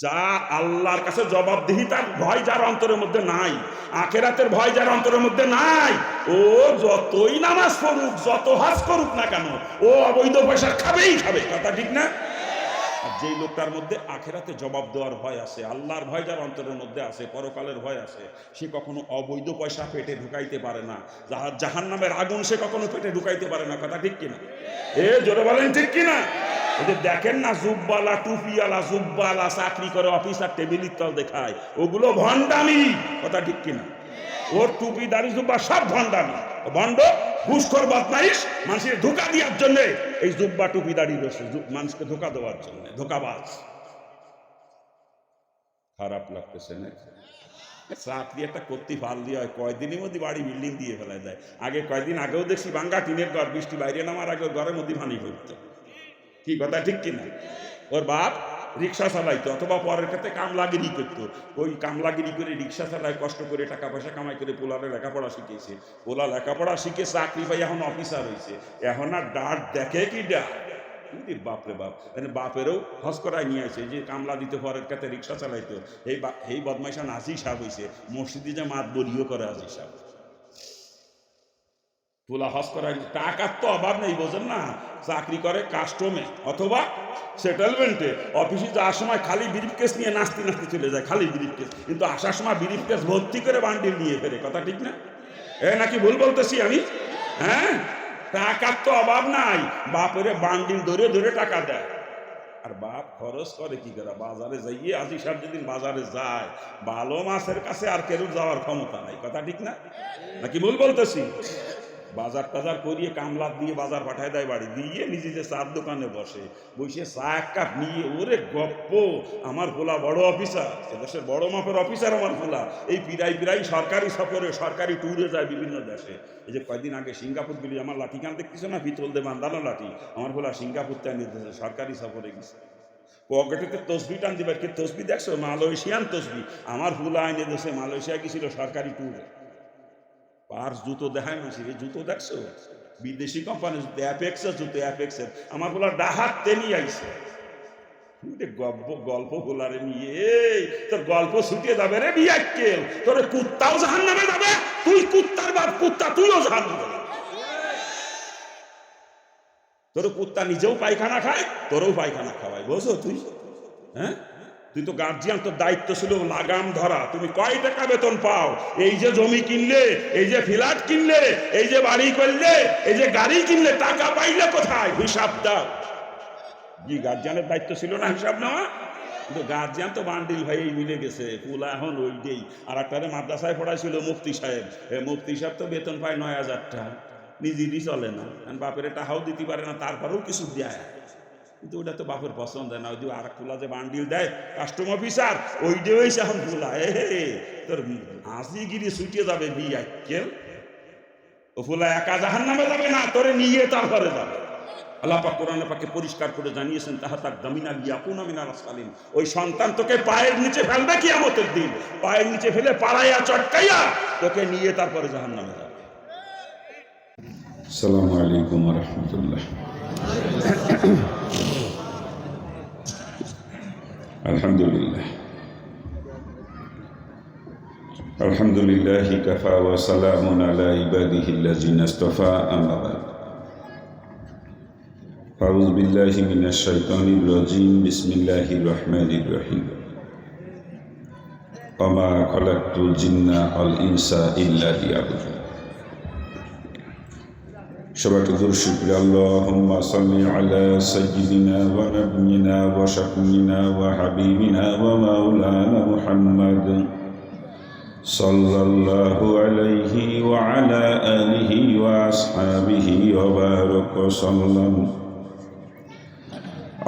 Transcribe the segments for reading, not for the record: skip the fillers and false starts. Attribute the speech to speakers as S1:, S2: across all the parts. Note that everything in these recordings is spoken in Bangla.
S1: যা আল্লাহর কাছে জবাবদিহিতার ভয় যার অন্তরের মধ্যে নাই, আখেরাতের ভয় যার অন্তরের মধ্যে নাই, ও যতই নামাজ পড়ুক, যত হজ করুক না কেন, ও অবৈধ পয়সা খাবেই খাবে। কথা ঠিক না? আর যেই লোকটার মধ্যে আখেরাতে জবাব দেওয়ার ভয় আছে, আল্লাহর ভয় যার অন্তরের মধ্যে আছে, পরকালের ভয় আছে, সে কখনো অবৈধ পয়সা পেটে ঢুকাইতে পারে না। জাহান্নামের আগুন সে কখনো পেটে ঢুকাইতে পারে না। কথা ঠিক কিনা? জোরে বলেন ঠিক কিনা? ওদের দেখেন না, জুব্বালা, টুপিওয়ালা, জুব্বালা চাকরি করে অফিসার টেবিলের তল দেখায়, ওগুলো ভণ্ডামি। কথা ঠিক কিনা? ওর টুপি দাড়ি জুব্বা সব ভণ্ডামি, ভণ্ড, ঘুষখোর, বদমাইশ, মানুষের ধোঁকা দেওয়ার জন্য এই জুব্বা টুপি দাড়ি রয়েছে, মানুষকে ধোঁকা দেওয়ার জন্য, ধোঁকাবাজ। খারাপ লাগতেছে না? চাকরি একটা করতে পাল দিয়ে হয়, কয়দিনের মধ্যে বাড়ি বিল্ডিং দিয়ে ফেলা যায়। আগে কয়দিন আগেও দেখছি ভাঙ্গা টিনের ঘর, বৃষ্টি বাইরে নামার আগে ঘরের মধ্যে পানি পড়তো। কি কথা ঠিক কিনা? ওর বাপ রিক্সা চালাইতো, অথবা পরের ক্ষেত্রে কামলাগিরি করতো। ওই কামলাগিরি করে রিক্সা চালায়, কষ্ট করে টাকা পয়সা কামাই করে পোলারে লেখাপড়া শিখেছে। পোলা লেখাপড়া শিখে চাকরি পাই এখন অফিসার হয়েছে। এখন আর ডাক দেখে কি ডাক, বাপরে বাপ। বাপেরও হজ করায় নিয়ে আসে, যে কামলা দিতে পরের ক্ষেত্রে রিক্সা চালাইতো। এই বদমাইশা নাজি সাহেব হয়েছে, মসজিদে যে মাত বলিও করে আজি সাহেব। পোলা হজ করায়, টাকার তো অভাব নেই, বোঝেন না? চাকরি করে কাস্টমে অথবা সেটেলমেন্টে। অফিসে যাওয়ার সময় খালি ব্রিফকেস নিয়ে নাচতে নাচতে চলে যায়, খালি ব্রিফকেস, কিন্তু আসার সময় ব্রিফকেস ভর্তি করে বান্ডিল নিয়ে ফেরে। কথা ঠিক না? নাকি ভুল বলতেছি আমি? হ্যাঁ, টাকার তো অভাব নাই, বাপের বান্ডিল ধরে ধরে টাকা দেয়। আর বাপ খরচ করে কি করে? বাজারে যাইয়ে, আজি সাহেব যেদিন বাজারে যায়, ভালো মাছের কাছে আর কেউ যাওয়ার ক্ষমতা নাই। কথা ঠিক না? নাকি ভুল বলতেছি? বাজার টাজার করিয়ে কামলা দিয়ে বাজার পাঠায় দেয়, বাড়ি দিয়ে নিজে যে চার দোকানে বসে, বসে চা এক কাপ নিয়ে, ওরে গপ্প, আমার পোলা বড় অফিসার, দেশের বড় মাপের অফিসার আমার পোলা, এই পিরাই সরকারি সফরে, সরকারি ট্যুরে যায় বিভিন্ন দেশে। এই যে কয়েকদিন আগে সিঙ্গাপুর গেলি, আমার লাঠি কান দেখতেছে না, পিতল দিয়ে বান্ধানো লাঠি, আমার পোলা সিঙ্গাপুর তাই নিতেছে, সরকারি সফরে গেছে। পকেটেতে তসবি টান দিবার, কি তসবি দেখছো? মালয়েশিয়ান তসবি। আমার পোলা আইনে দেশে মালয়েশিয়া গেছিল সরকারি ট্যুরে। পার্স জুতো দেখায় না, সেই জুতো দেখছো? বিদেশি কোম্পানি জুতো, অ্যাপেক্সের জুতো, অ্যাপেক্সের। আমার বলা ডাহাত টেনি আইছে, গল্প বলারে নিয়ে তোর গল্প ছুটিয়ে যাবে রে বিয়াক্কেল, তোর কুত্তাও জাহান্নামে যাবে, তুই কুত্তার বাপ কুত্তা, তুইও জাহান্নামে যাবে। তোর কুত্তা নিজেও পায়খানা খায়, তোরও পায়খানা খাওয়ায়, বুঝো তুই? হ্যাঁ, তুই তো গার্জিয়ান, তোর দায়িত্ব ছিল লাগাম ধরা। তুমি কয় টাকা বেতন পাও? এই যে জমি কিনলে, এই যে ফ্ল্যাট কিনলে, এই যে বাড়ি করলে, এই যে গাড়ি কিনলে, টাকা পাইলে কোথায়? হিসাব দাও। কি গার্জিয়ানের দায়িত্ব ছিল না হিসাব নেওয়া? কিন্তু গার্জিয়ান তো বান্ডিল ভাই মিলে গেছে, পুলা এখন ওইটাই। আর একটারে মাদ্রাসায় পড়াইছিল মুফতি সাহেব, মুফতি সাহেব তো বেতন পায় 9,000 টাকা, নিজেরই চলে না, বাপের টাকাও দিতে পারে না, তারপরেও কিছু দেয়। কিন্তু ওটা তো বাপের পছন্দ হয় না। ওই যে আর এক ফুলা যে বান্ডিল দেয় কাস্টম অফিসার, ওই দেওয়াইছে এখন ফুলা, তোর হাসিগিরি ছুটিয়ে যাবে বিয়াক্কেল। ও ফুলা একা জাহান্নামে যাবে না, তোরে নিয়ে তারপরে যাবে। আল্লাহ পাক কোরআনে পাকে পরিষ্কার করে জানিয়েছেন, তাহাতাক দামিনাল ইয়াকুনা মিনাল আসফালিন, ওই সন্তান তোকে পায়ের নিচে ফেলবে কিয়ামতের দিন, পায়ের নিচে ফেলে পাড়াইয়া চটকাইয়া তোকে নিয়ে তারপরে জাহান্নামে যাবে। আসসালামু আলাইকুম ওয়া রাহমাতুল্লাহ। আলহামদুলিল্লাহ, আলহামদুলিল্লাহ কাফা ওয়া সালামুন আলা ইবাদিহিল্লাযিনা ইসতাফা, আম্মা বা'দ। আউযু বিল্লাহি মিনাশ শাইতানির রাজীম, বিসমিল্লাহির রহমানির রহিম। ওয়া মা খালাকতুল জিন্না ওয়াল ইনসা ইল্লা লিয়াবুদুন। সবাইকে দুরূদ শরীফ, আল্লাহুম্মা সাল্লি আলা সাইয়্যিদিনা ওয়া নাবিয়িনা ওয়া শাফিঈনা ওয়া হাবিবিনা ওয়া মাওলানা মুহাম্মাদ সাল্লাল্লাহু আলাইহি ওয়া আলা আলিহি ওয়া আসহাবিহি ওয়া বারাকা ওয়া সাল্লাম।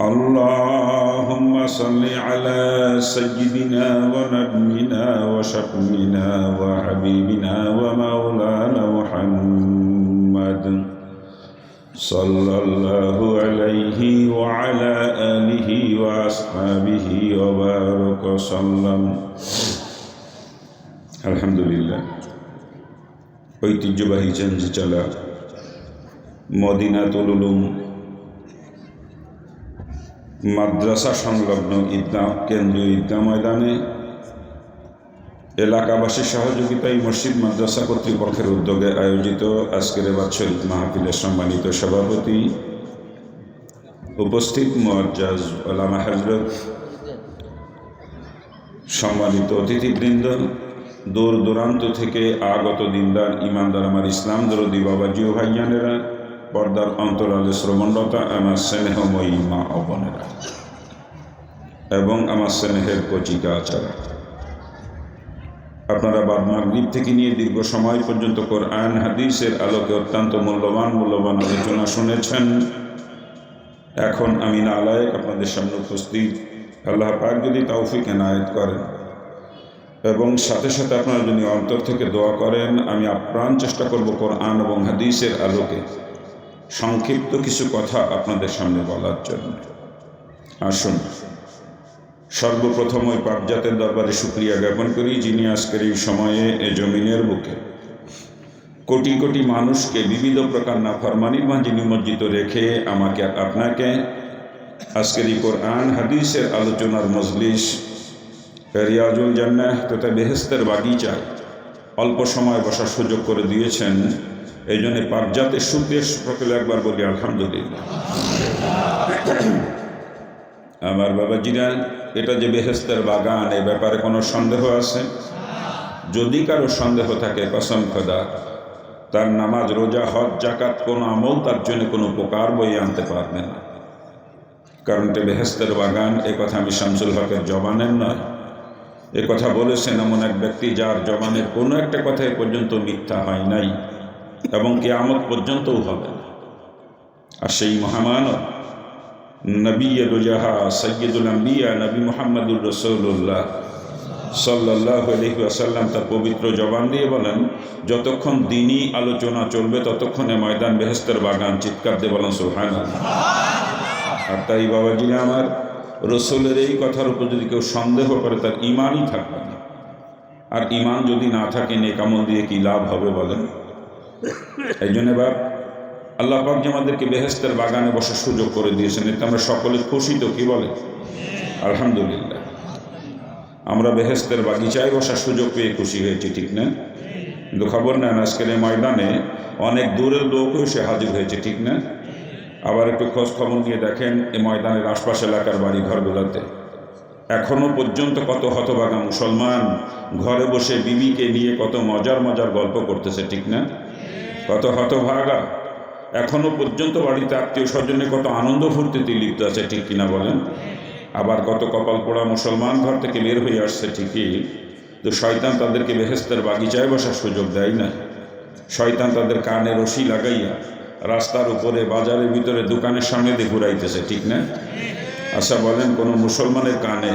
S1: আল্লাহুম্মা সাল্লি আলা সাইয়্যিদিনা ওয়া নাবিয়িনা ওয়া শাফিঈনা ওয়া হাবিবিনা ওয়া মাওলানা মুহাম্মাদ সাল্লাল্লাহু আলাইহি ওয়া আলা আলিহি ওয়া আসহাবিহি ওয়া বারাকা ওয়া সাল্লাম। আলহামদুলিল্লাহ, ঐতিহ্যবাহী চেঞ্জিচালা মদিনাতুল উলুম
S2: মাদ্রাসা সংলগ্ন ঈদগাহ কেন্দ্রীয় ঈদগাহ ময়দানে এলাকাবাসীর সহযোগিতায় মসজিদ মাদ্রাসা কর্তৃপক্ষের উদ্যোগে আয়োজিত আজকের বাৎসরিক মাহফিলের সম্মানিত সভাপতি, উপস্থিত মুআজ্জাজ ওলামা হযরত, সম্মানিত অতিথিবৃন্দ, দূর দূরান্ত থেকে আগত দিনদার ইমানদার আমার ইসলাম দরদি বাবাজি ও ভাইয়ানেরা, পর্দার অন্তরালে শ্রবণরতা আমার স্নেহময়ী মা ও বোনেরা এবং আমার স্নেহের কচিকা আচারা, আপনারা বাদ মাগরিব থেকে নিয়ে দীর্ঘ সময় পর্যন্ত কোরআন হাদিসের আলোকে অত্যন্ত মূল্যবান আলোচনা শুনেছেন। এখন আমি নালায়েক আপনাদের সামনে উপস্থিত। আল্লাহ পাক যদি তৌফিক এনায়েত করেন এবং সাথে সাথে আপনারা যদি অন্তর থেকে দোয়া করেন, আমি আপ্রাণ চেষ্টা করব কোরআন এবং হাদিসের আলোকে সংক্ষিপ্ত কিছু কথা আপনাদের সামনে বলার জন্য। আসুন সর্বপ্রথম ওই পাকজাতের দরবারে শুকরিয়া জ্ঞাপন করি, যিনি আজকের এই সময়ে এ জমিনের বুকে কোটি কোটি মানুষকে বিবিধ প্রকার নাফরমানির মাঝে নিমজ্জিত রেখে আমাকে আপনাকে আজকের এই কোরআন হাদিসের আলোচনার মজলিস রিয়াজুল জান্নাহ তথা বেহেশতের বাগিচায় অল্প সময় বসার সুযোগ করে দিয়েছেন। এই জন্য পাকজাতের শুকরিয়া সকলে একবার বলি আলহামদুলিল্লাহ। আমার বাবাজিরা, এটা যে বেহেশতের বাগান, এ ব্যাপারে কোনো সন্দেহ আছে? যদি কারো সন্দেহ থাকে, কসম খোদা, তার নামাজ, রোজা, হজ, জাকাত কোনো আমল তার জন্য কোনো উপকার বয়ে আনতে পারবে না। কারণ এটা বেহেশতের বাগান। এ কথা আমি শামসুল হকের জবানের নয়, এ কথা বলেছেন এমন এক ব্যক্তি যার জবানের কোনো একটা কথা এ পর্যন্ত মিথ্যা হয় নাই এবং কিয়ামত পর্যন্তও হবে না। আর সেই মহামানব নবী রোজাহা সৈয়দুল আম্বিয়া নবী মুহাম্মদুর রাসূলুল্লাহ সাল্লাল্লাহু আলাইহি ওয়াসাল্লাম তার পবিত্র জবান দিয়ে বলেন, যতক্ষণ দ্বীনি আলোচনা চলবে ততক্ষণে ময়দান বেহেশতের বাগান। চিৎকার দিয়ে বলেন সুবহানাল্লাহ। আর তাই বাবাজিরা আমার, রসুলের এই কথার উপর যদি কেউ সন্দেহ করে, তার ইমানই থাকবে না। আর ইমান যদি না থাকে, নেক আমল দিয়ে কি লাভ হবে বলেন? এই জন্য এবার আল্লাহ পাক যে আমাদেরকে বেহেশতের বাগানে বসার সুযোগ করে দিয়েছেন, এতে আমরা সকলে খুশি তো? কি বলে? আলহামদুলিল্লাহ। আমরা বেহেশতের বাগিচায় বসার সুযোগ পেয়ে খুশি হয়েছি, ঠিক না? কিন্তু খবর নেন, আজকের এই ময়দানে অনেক দূরের লোকও এসে হাজির হয়েছে, ঠিক না? আবার একটু খোঁজ খবর নিয়ে দেখেন এই ময়দানের আশপাশ এলাকার বাড়ি ঘরগুলোতে এখনো পর্যন্ত কত হতভাগা মুসলমান ঘরে বসে বিবিকে নিয়ে কত মজার মজার গল্প করতেছে, ঠিক না? কত হতভাগা এখনো পর্যন্ত বাড়িতে আত্মীয় স্বজনে কত আনন্দ ফুর্তিতে লিপ্ত আছে, ঠিক কিনা বলেন? আবার কত কপাল পোড়া মুসলমান ঘর থেকে বের হয়ে আসছে, ঠিকই, তো শয়তান তাদেরকে বেহেশতের বাগিচায় বসার সুযোগ দেয় না। শয়তান তাদের কানে রশি লাগাইয়া রাস্তার উপরে, বাজারের ভিতরে, দোকানের সামনে দিয়ে ঘুরাইতেছে, ঠিক না? আচ্ছা বলেন, কোনো মুসলমানের কানে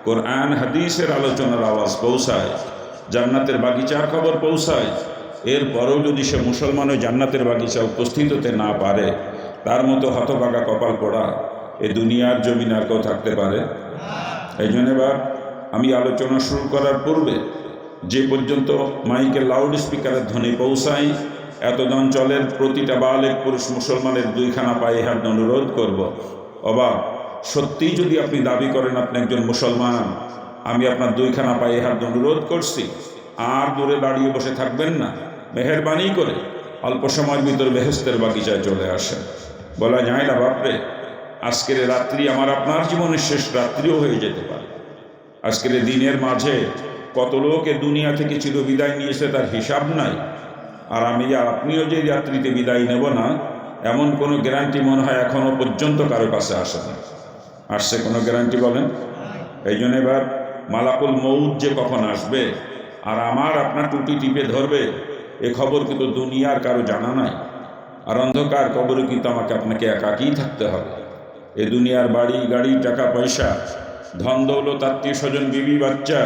S2: কোরআন হাদিসের আলোচনার আওয়াজ পৌঁছায়, জান্নাতের বাগিচার খবর পৌঁছায়, এরপরেও যদি সে মুসলমান ওই জান্নাতের বাগিচা উপস্থিত হতে না পারে, তার মতো হতভাগা কপাল পোড়া এ দুনিয়ার জমিন আর কেউ থাকতে পারে? এই জন্য এবার আমি আলোচনা শুরু করার পূর্বে যে পর্যন্ত মাইকের লাউড স্পিকারের ধ্বনি পৌঁছায়, এতদিন অঞ্চলের প্রতিটা বালেক পুরুষ মুসলমানের দুইখানা পায়ে হাত অনুরোধ করব, অবা সত্যিই যদি আপনি দাবি করেন আপনি একজন মুসলমান, আমি আপনার দুইখানা পায়ে হাত অনুরোধ করছি, আর দূরে দাঁড়িয়ে বসে থাকবেন না। মেহেরবানি করে অল্প সময়ের ভিতর বেহেশতের বাগিচায় চলে আসেন। বলা যায় না বাপরে, আজকের রাত্রি আমার আপনার জীবনের শেষ রাত্রিও হয়ে যেতে পারে। আজকের দিনের মাঝে কত লোক এ দুনিয়া থেকে চিরবিদায় নিয়েছে তার হিসাব নাই। আর আমি আপনিও যে রাত্রিতে বিদায় নেব না, এমন কোনো গ্যারান্টি মনে হয় এখনো পর্যন্ত কারো কাছে আসে না। আসছে কোনো গ্যারান্টি বলেন? এই জন্য এবার মালাকুল মউত যে কখন আসবে আর আমার আপনার টুটি টিপে ধরবে, এ খবর কিন্তু দুনিয়ার কারো জানা নাই। আর অন্ধকার কবরে কিন্তু আমাকে আপনাকে একাকই থাকতে হবে। এ দুনিয়ার বাড়ি গাড়ি, টাকা পয়সা, ধন দৌলত, আত্মীয় স্বজন, বিবি বাচ্চা,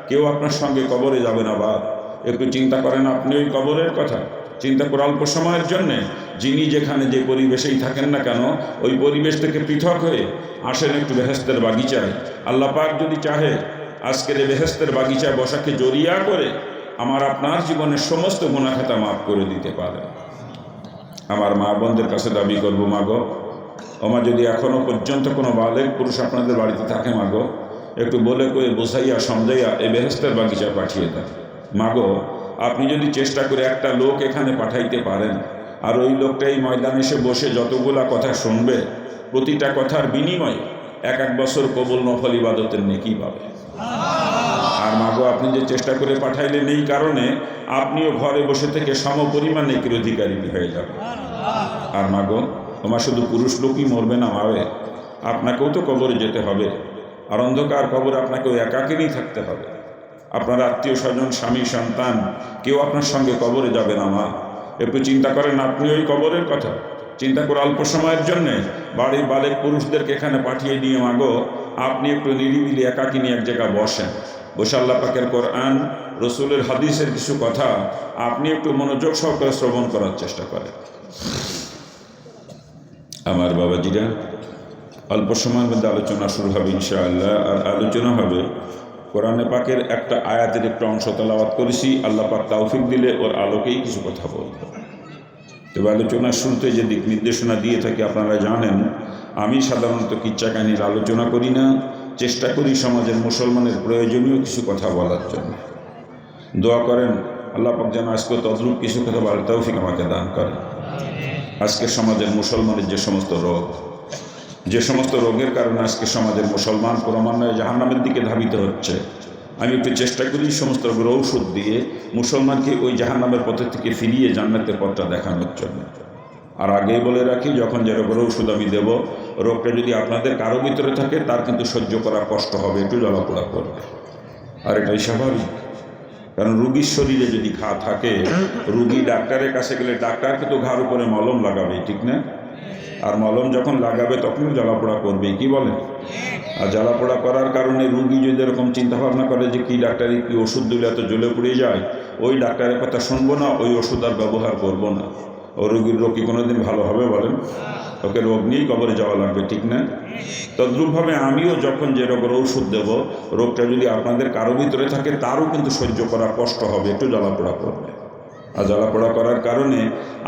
S2: কেউ আপনার সঙ্গে কবরে যাবে না। বাপ, একটু চিন্তা করেন আপনি ওই কবরের কথা। চিন্তা করে অল্প সময়ের জন্যে যিনি যেখানে যে পরিবেশেই থাকেন না কেন, ওই পরিবেশ থেকে পৃথক হয়ে আসেন একটু বেহেশতের বাগিচায়। আল্লাহ পাক যদি চাহে আজকের এই বেহেশতের বাগিচায় বসাকে জড়িয়া করে আমার আপনার জীবনের সমস্ত গুনাহ খাতা মাফ করে দিতে পারে। আমার মা বোনদের কাছে দাবি করবো, মা গো, ওমা যদি এখনো পর্যন্ত কোনো বালেক পুরুষ আপনাদের বাড়িতে থাকে মাগো, একটু বলে কয়ে বোঝাইয়া সমঝাইয়া এই বেহেশতের বাগিচা পাঠিয়ে দেন। মাগো আপনি যদি চেষ্টা করে একটা লোক এখানে পাঠাইতে পারেন, আর ওই লোকটা এই ময়দানে এসে বসে যতগুলা কথা শুনবে, প্রতিটা কথার বিনিময়ে এক বছর কবুল নফল ইবাদতের নেকি পাবে। আর মাগো আপনি যে চেষ্টা করে পাঠাইলেন এই কারণে আপনিও ঘরে বসে থেকে সমপরিমাণ নেকির অধিকারী হয়ে যাবে। আর মাগো তোমার শুধু পুরুষ লোকই মরবে না মারে, আপনাকেও তো কবরে যেতে হবে। আর অন্ধকার কবর আপনাকেও একাকিনী থাকতে হবে। আপনার আত্মীয় স্বজন, স্বামী, সন্তান কেউ আপনার সঙ্গে কবরে যাবে না মা। একটু চিন্তা করেন আপনি ওই কবরের কথা। চিন্তা করে অল্প সময়ের জন্যে বাড়ির বালেক পুরুষদেরকে এখানে পাঠিয়ে দিয়ে মাগো আপনি একটু নিরিবিলি একাকিনী এক জায়গায় বসেন, বসে আল্লাহ পাকের কোরআন, রসুলের হাদিসের কিছু কথা আপনি একটু মনোযোগ সহকারে শ্রবণ করার চেষ্টা করেন। আমার বাবাজিরা, অল্প সময়ের মধ্যে আলোচনা শুরু হবে ইনশাআল্লাহ। আর আলোচনা হবে কোরআনে পাকের একটা আয়াতের একটু অংশ তেলাওয়াত করেছি, আল্লাহ পাক তৌফিক দিলে ওর আলোকেই কিছু কথা বলব। তবে আলোচনার শুরুতে যে দিক নির্দেশনা দিয়ে থাকি আপনারা জানেন, আমি সাধারণত কিচ্ছা কাহিনীর আলোচনা করি না, চেষ্টা করি সমাজের মুসলমানের প্রয়োজনীয় কিছু কথা বলার জন্য। দোয়া করেন আল্লাহ পাক যেন আজকে তদ্রূপ কিছু কথা বলার তৌফিক আমাকে দান করেন। আজকে সমাজের মুসলমানের যে সমস্ত রোগের কারণে আজকে সমাজের মুসলমান ক্রমান্বয়ে জাহান্নামের দিকে ধাবিত হচ্ছে, আমি একটু চেষ্টা করি সমস্ত রোগের ঔষধ দিয়ে মুসলমানকে ওই জাহান্নামের পথের থেকে ফিরিয়ে জান্নাতের পথটা দেখানোর জন্য। আর আগেই বলে রাখি, যখন যে রোগের ঔষধ আমি দেব, রোগটা যদি আপনাদের কারো ভিতরে থাকে তার কিন্তু সহ্য করা কষ্ট হবে, একটু জ্বালাপোড়া করবে। আর এটাই স্বাভাবিক, কারণ রুগীর শরীরে যদি ঘা থাকে, রুগী ডাক্তারের কাছে গেলে ডাক্তার কিন্তু ঘাড় উপরে মলম লাগাবে, ঠিক না? আর মলম যখন লাগাবে তখনও জ্বালাপোড়া করবে, কি বলে? আর জ্বালাপোড়া করার কারণে রুগী যদি এরকম চিন্তাভাবনা করে যে কি ডাক্তারি কি ওষুধ দিলে এত জ্বলে পুড়ে যায়, ওই ডাক্তারের কথা শুনবো না, ওই ওষুধ আর ব্যবহার করবো না। ও রুগীর রোগ কি কোনোদিন ভালো হবে বলেন? ওকে রোগ নিয়েই কবরে যাওয়া লাগবে, ঠিক না? তদ্রূপভাবে আমিও যখন যে রোগের ঔষধ দেব, রোগটা যদি আপনাদের কারো ভিতরে থাকে তারও কিন্তু সহ্য করা কষ্ট হবে, একটু জ্বালাপোড়া করবে। আর জ্বালাপোড়া করার কারণে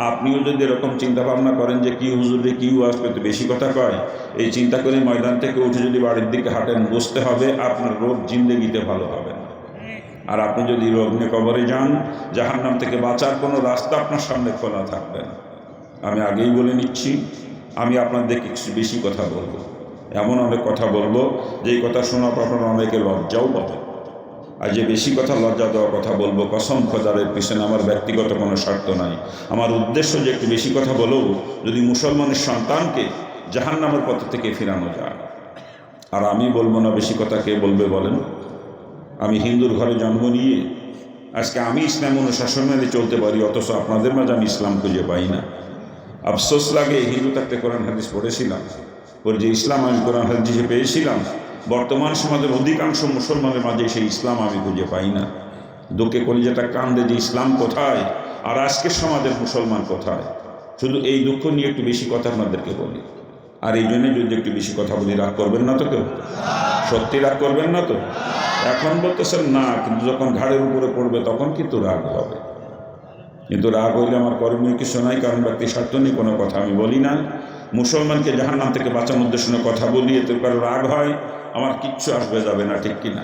S2: আপনিও যদি এরকম চিন্তাভাবনা করেন যে কি হুজুরে কি আসবে তো বেশি কথা কয়, এই চিন্তা করে ময়দান থেকে উঠে যদি বাড়ির দিকে হাঁটেন, বুঝতে হবে আপনার রোগ জিন্দেগিতে ভালো হবে না। আর আপনি যদি রোগ নিয়ে কবরে যান, জাহান্নাম থেকে বাঁচার কোনো রাস্তা আপনার সামনে খোলা থাকবে না। আমি আগেই বলে নিচ্ছি, আমি আপনাদের কিছু বেশি কথা বলবো, এমন অনেক কথা বলবো যেই কথা শোনার পর আপনারা অনেকে লজ্জাও পাবেন। আর যে বেশি কথা লজ্জা দেওয়ার কথা বলবো, কসম খোদারের পিছনে আমার ব্যক্তিগত কোনো স্বার্থ নাই। আমার উদ্দেশ্য যে একটু বেশি কথা বলেও যদি মুসলমানের সন্তানকে জাহান্নামের পথ থেকে ফিরানো যায়। আর আমি বলবো না বেশি কথা, কে বলবে বলেন? আমি হিন্দুর ঘরে জন্ম নিয়ে আজকে আমি ইসলাম অনুশাসন মেনে চলতে পারি, অথচ আপনাদের মাঝে আমি ইসলাম খুঁজে পাই না। আফসোস লাগে, হিন্দু থাকতে কোরআন হাদিস পড়েছিলাম, ওর যে ইসলাম আমি কোরআন হাদিসে পেয়েছিলাম, বর্তমান সমাজের অধিকাংশ মুসলমানের মাঝে সেই ইসলাম আমি খুঁজে পাই না। দুঃখে কলিজাটা কান্দে যে ইসলাম কোথায় আর আজকের সমাজের মুসলমান কোথায়। শুধু এই দুঃখ নিয়ে একটু বেশি কথা আপনাদেরকে বলি। আর এই জন্যে যদি একটু বেশি কথা বলি, রাগ করবেন না তো? কেউ সত্যি রাগ করবেন না তো? এখন বলতেছেন না, কিন্তু যখন ঘাড়ের উপরে পড়বে তখন কিন্তু রাগ হবে। কিন্তু রাগ হইলে আমার করণীয় কিছু নাই, কারণ ব্যক্তি স্বার্থ নিয়ে কোনো কথা আমি বলি না। মুসলমানকে জাহান্নাম থেকে বাঁচানোর উদ্দেশ্যে কথা বলি, এতে কারো রাগ হয়, আমার কিচ্ছু আসবে যাবে না, ঠিক কিনা?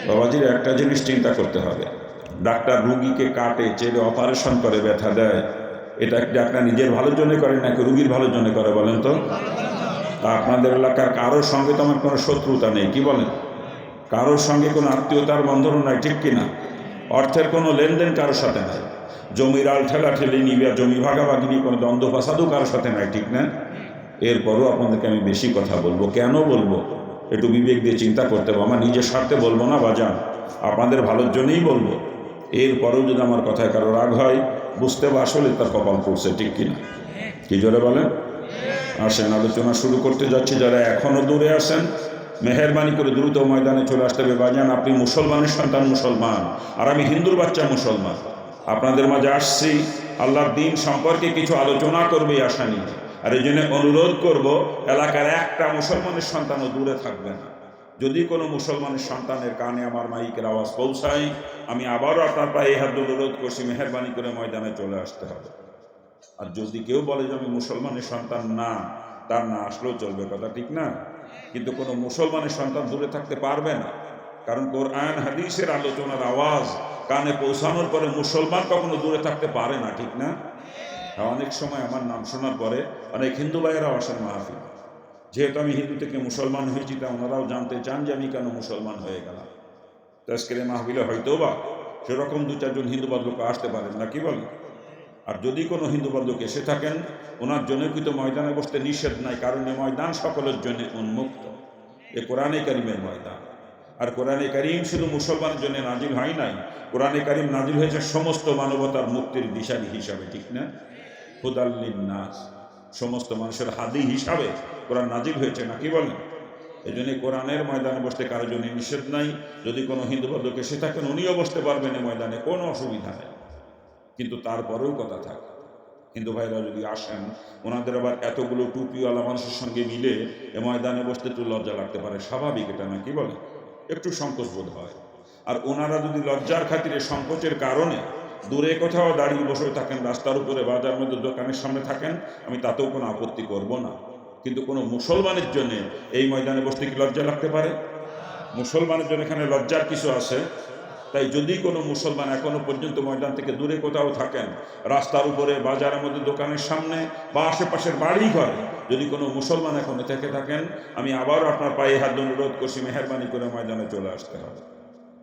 S2: বাবাজির একটা জিনিস চিন্তা করতে হবে, ডাক্তার রুগীকে কাটে চেড়ে অপারেশন করে ব্যথা দেয়, এটা কি ডাক্তার নিজের ভালোর জন্য করে নাকি রুগীর ভালোর জন্য করে বলেন তো? আপনাদের এলাকার কারোর সঙ্গে তো আমার কোনো শত্রুতা নেই, কি বলেন? কারোর সঙ্গে কোনো আত্মীয়তার বন্ধনও নাই, ঠিক কিনা? অর্থের কোনো লেনদেন কারোর সাথে নাই, জমির আল ঠেলা ঠেলে নিবে, জমি ভাগাভাগি নিয়ে কোনো দ্বন্দ্ব ফাসাদও কারোর সাথে নাই, ঠিক না? এরপরও আপনাদেরকে আমি বেশি কথা বলবো, কেন বলবো একটু বিবেক দিয়ে চিন্তা করতে হবে। আমার নিজের স্বার্থে বলবো না বাজান, আপনাদের ভালোর জন্যই বলবো। এরপরেও যদি আমার কথায় কারো রাগ হয়, বুঝতে হবে আসলে তার কপাল পড়ছে, ঠিক কিনা? কি জোরে বলেন? আসেন আলোচনা শুরু করতে যাচ্ছি। যারা এখনও দূরে আসেন, মেহেরবানি করে দ্রুত ময়দানে চলে আসতে হবে। বাজান আপনি মুসলমানের সন্তান মুসলমান, আর আমি হিন্দুর বাচ্চা মুসলমান। আপনাদের মাঝে আসছি আল্লাহর দিন সম্পর্কে কিছু আলোচনা করবে আশা নিয়ে। আর এই জন্য অনুরোধ করব, এলাকার একটা মুসলমানের সন্তানও দূরে থাকবে না। যদি কোনো মুসলমানের সন্তানের কানে আমার মাইকের আওয়াজ পৌঁছায়, আমি আবারও আপনার পায়ে হাত অনুরোধ করছি, মেহেরবানি করে ময়দানে চলে আসতে হবে। আর যদি কেউ বলে যে আমি মুসলমানের সন্তান না, তার না আসলেও চলবে, কথা ঠিক না? কিন্তু কোনো মুসলমানের সন্তান দূরে থাকতে পারবে না, কারণ কোরআন হাদিসের আলোচনার আওয়াজ কানে পৌঁছানোর পরে মুসলমান কখনো দূরে থাকতে পারে না, ঠিক না? অনেক সময় আমার নাম শোনার পরে অনেক হিন্দু ভাইয়েরাও আসেন মাহফিল, যেহেতু আমি হিন্দু থেকে মুসলমান হয়েছি, তা ওনারাও জানতে চান যে আমি কেন মুসলমান হয়ে গেলাম। তো আজকের মাহফিলে হয়তো বা সেরকম 2-4 জন হিন্দু বান্ধব আসতে পারেন না, কি বলেন? আর যদি কোনো হিন্দু বান্ধব এসে থাকেন, ওনার জন্য কিন্তু ময়দানে বসতে নিষেধ নাই, কারণ এই ময়দান সকলের জন্য উন্মুক্ত। এ কোরআনে কারিমের ময়দান। আর কোরআনে কারিম শুধু মুসলমানের জন্য নাজিল হয় নাই, কোরআনে কারিম নাজিল হয়েছে সমস্ত মানবতার মুক্তির দিশারি হিসাবে, ঠিক না? হুদাল্লিন নাস, সমস্ত মানুষের হাদি হিসাবে কোরআন নাজিল হয়েছে, না কি বলেন? এই জন্য কোরআনের ময়দানে বসতে কারোর জন্য নিষেধ নাই। যদি কোনো হিন্দু বান্ধব এসে থাকেন, উনিও বসতে পারবেন এই ময়দানে, কোনো অসুবিধা নেই। কিন্তু তারপরেও কথা থাকে, হিন্দু ভাইরা যদি আসেন, ওনাদের আবার এতগুলো টুপিওয়ালা মানুষের সঙ্গে মিলে এ ময়দানে বসতে একটু লজ্জা লাগতে পারে, স্বাভাবিক এটা, না কি বলে? একটু সংকোচ বোধ হয়। আর ওনারা যদি লজ্জার খাতিরে, সংকোচের কারণে দূরে কোথাও দাঁড়িয়ে বসে থাকেন, রাস্তার উপরে, বাজার মধ্যে, দোকানের সামনে থাকেন, আমি তাতেও কোনো আপত্তি করব না। কিন্তু কোনো মুসলমানের জন্য এই ময়দানে বসতে কি লজ্জা লাগতে পারে? মুসলমানের জন্য এখানে লজ্জার কিছু আছে? তাই যদি কোনো মুসলমান এখনো পর্যন্ত ময়দান থেকে দূরে কোথাও থাকেন, রাস্তার উপরে, বাজারের মধ্যে, দোকানের সামনে বা আশেপাশের বাড়ি ঘরে, যদি কোনো মুসলমান এখনো থেকে থাকেন, আমি আবারও আপনার পায়ে হাত অনুরোধ করছি, মেহরবানি করে ময়দানে চলে আসতে হবে।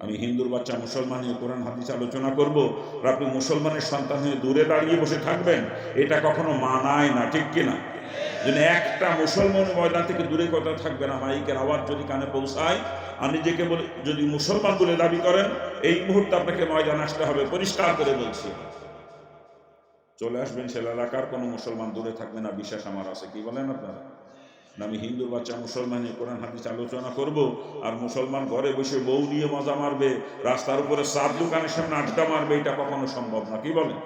S2: আমি হিন্দুর বাচ্চা মুসলমান হয়ে কোরআন হাদিস আলোচনা করব, আর আপনি মুসলমানের সন্তান হয়ে দূরে দাঁড়িয়ে বসে থাকবেন, এটা কখনো মানায় না, ঠিক কিনা? যদি একটা মুসলমান ময়দান থেকে দূরে কোথাও থাকবে না, মাইকের আওয়াজ যদি কানে পৌঁছায়, আর নিজেকে বলে যদি মুসলমান বলে দাবি করেন, এই মুহূর্তে আপনাকে ময়দান আসতে হবে, পরিষ্কার করে বলছি। চলে আসবেন, সে এলাকার কোনো মুসলমান দূরে থাকবে না, বিশ্বাস আমার আছে। কি বলেন আপনারা? আমি হিন্দুর বাচ্চা মুসলমানে কোরআন হাদিস আলোচনা করব, আর মুসলমান ঘরে বসে বউ নিয়ে মজা মারবে, রাস্তার উপরে সাত দোকানের সামনে আড্ডা মারবে, এটা কখনো সম্ভব না, কি বলেন?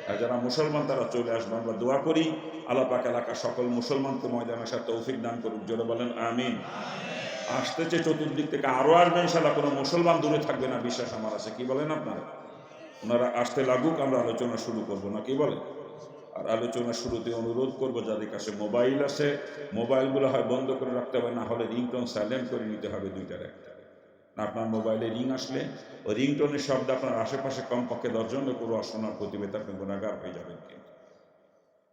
S2: আর যারা মুসলমান তারা চলে আসবে। আমরা দোয়া করি আল্লাহ পাক এলাকার সকল মুসলমানকে ময়দানে আসার তৌফিক দান করুন, জোরে বলেন আমিন। আসতেছে চতুর্দিক থেকে আরো আসবে ইনশাআল্লাহ, কোনো মুসলমান দূরে থাকবে না, বিশ্বাস আমার আছে। কি বলেন আপনারা? ওনারা আসতে লাগুক, আমরা আলোচনা শুরু করব, না কি বলেন? আর আলোচনা শুরুতে অনুরোধ করব, যাদের কাছে মোবাইল আছে, মোবাইলগুলো হয় বন্ধ করে রাখতে হবে, না হলে রিংটোন সাইলেন্ট করে নিতে হবে, দুইটার একটা। না, আপনার মোবাইলে রিং আসলে ওই রিংটোনের শব্দ আপনার আশেপাশে কমপক্ষে 10 জন লোকেরও শোনার প্রতিবেদন, আপনি গুণাগার হয়ে যাবেন। কিন্তু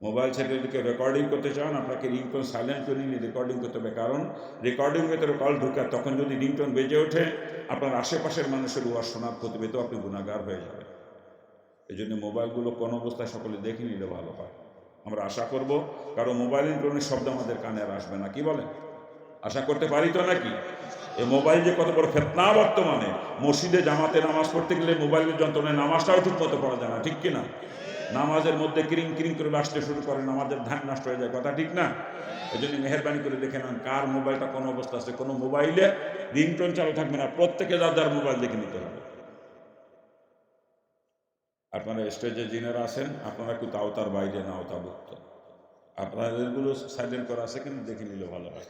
S2: মোবাইল থেকে যদি রেকর্ডিং করতে চান, আপনাকে রিংটোন সাইলেন্ট করে নিয়ে রেকর্ডিং করতে হবে, কারণ রেকর্ডিং ভেতরে কল ঢুকে, তখন যদি রিংটোন বেজে ওঠে, আপনার আশেপাশের মানুষের ওয়াজ শোনার প্রতিবেদন, আপনি গুণাগার হয়ে যাবেন। এই জন্য মোবাইলগুলো কোন অবস্থায় সকলে দেখে নিলে ভালো হয়। আমরা আশা করব কারো মোবাইল রিংটোনের শব্দ আমাদের কানে আর আসবে না, কি বলেন? আশা করতে পারি তো নাকি? এই মোবাইল যে কত বড় ফিতনা বর্তমানে, মসজিদে জামাতে নামাজ পড়তে গেলে মোবাইলের যন্ত্রণায় নামাজটাও ঠিক মতো পড়া যায় না, ঠিক কিনা? নামাজের মধ্যে কিরিং কিরিং করে আসতে শুরু করে, নামাজের ধ্যান নষ্ট হয়ে যায়, কথা ঠিক না? এই জন্য মেহরবানি করে দেখে নেন কার মোবাইলটা কোন অবস্থা আছে। কোনো মোবাইলে রিংটোন চালু থাকবে না, প্রত্যেকে যার যার মোবাইল দেখে নিতে হবে। আপনারা স্টেজে যিনারা আছেন, আপনারা কিন্তু আওতার বাইরে না, আওতাভুক্ত। আপনাদেরগুলো সাইলেন্ট করা আছে, কিন্তু দেখে নিলে ভালো হয়।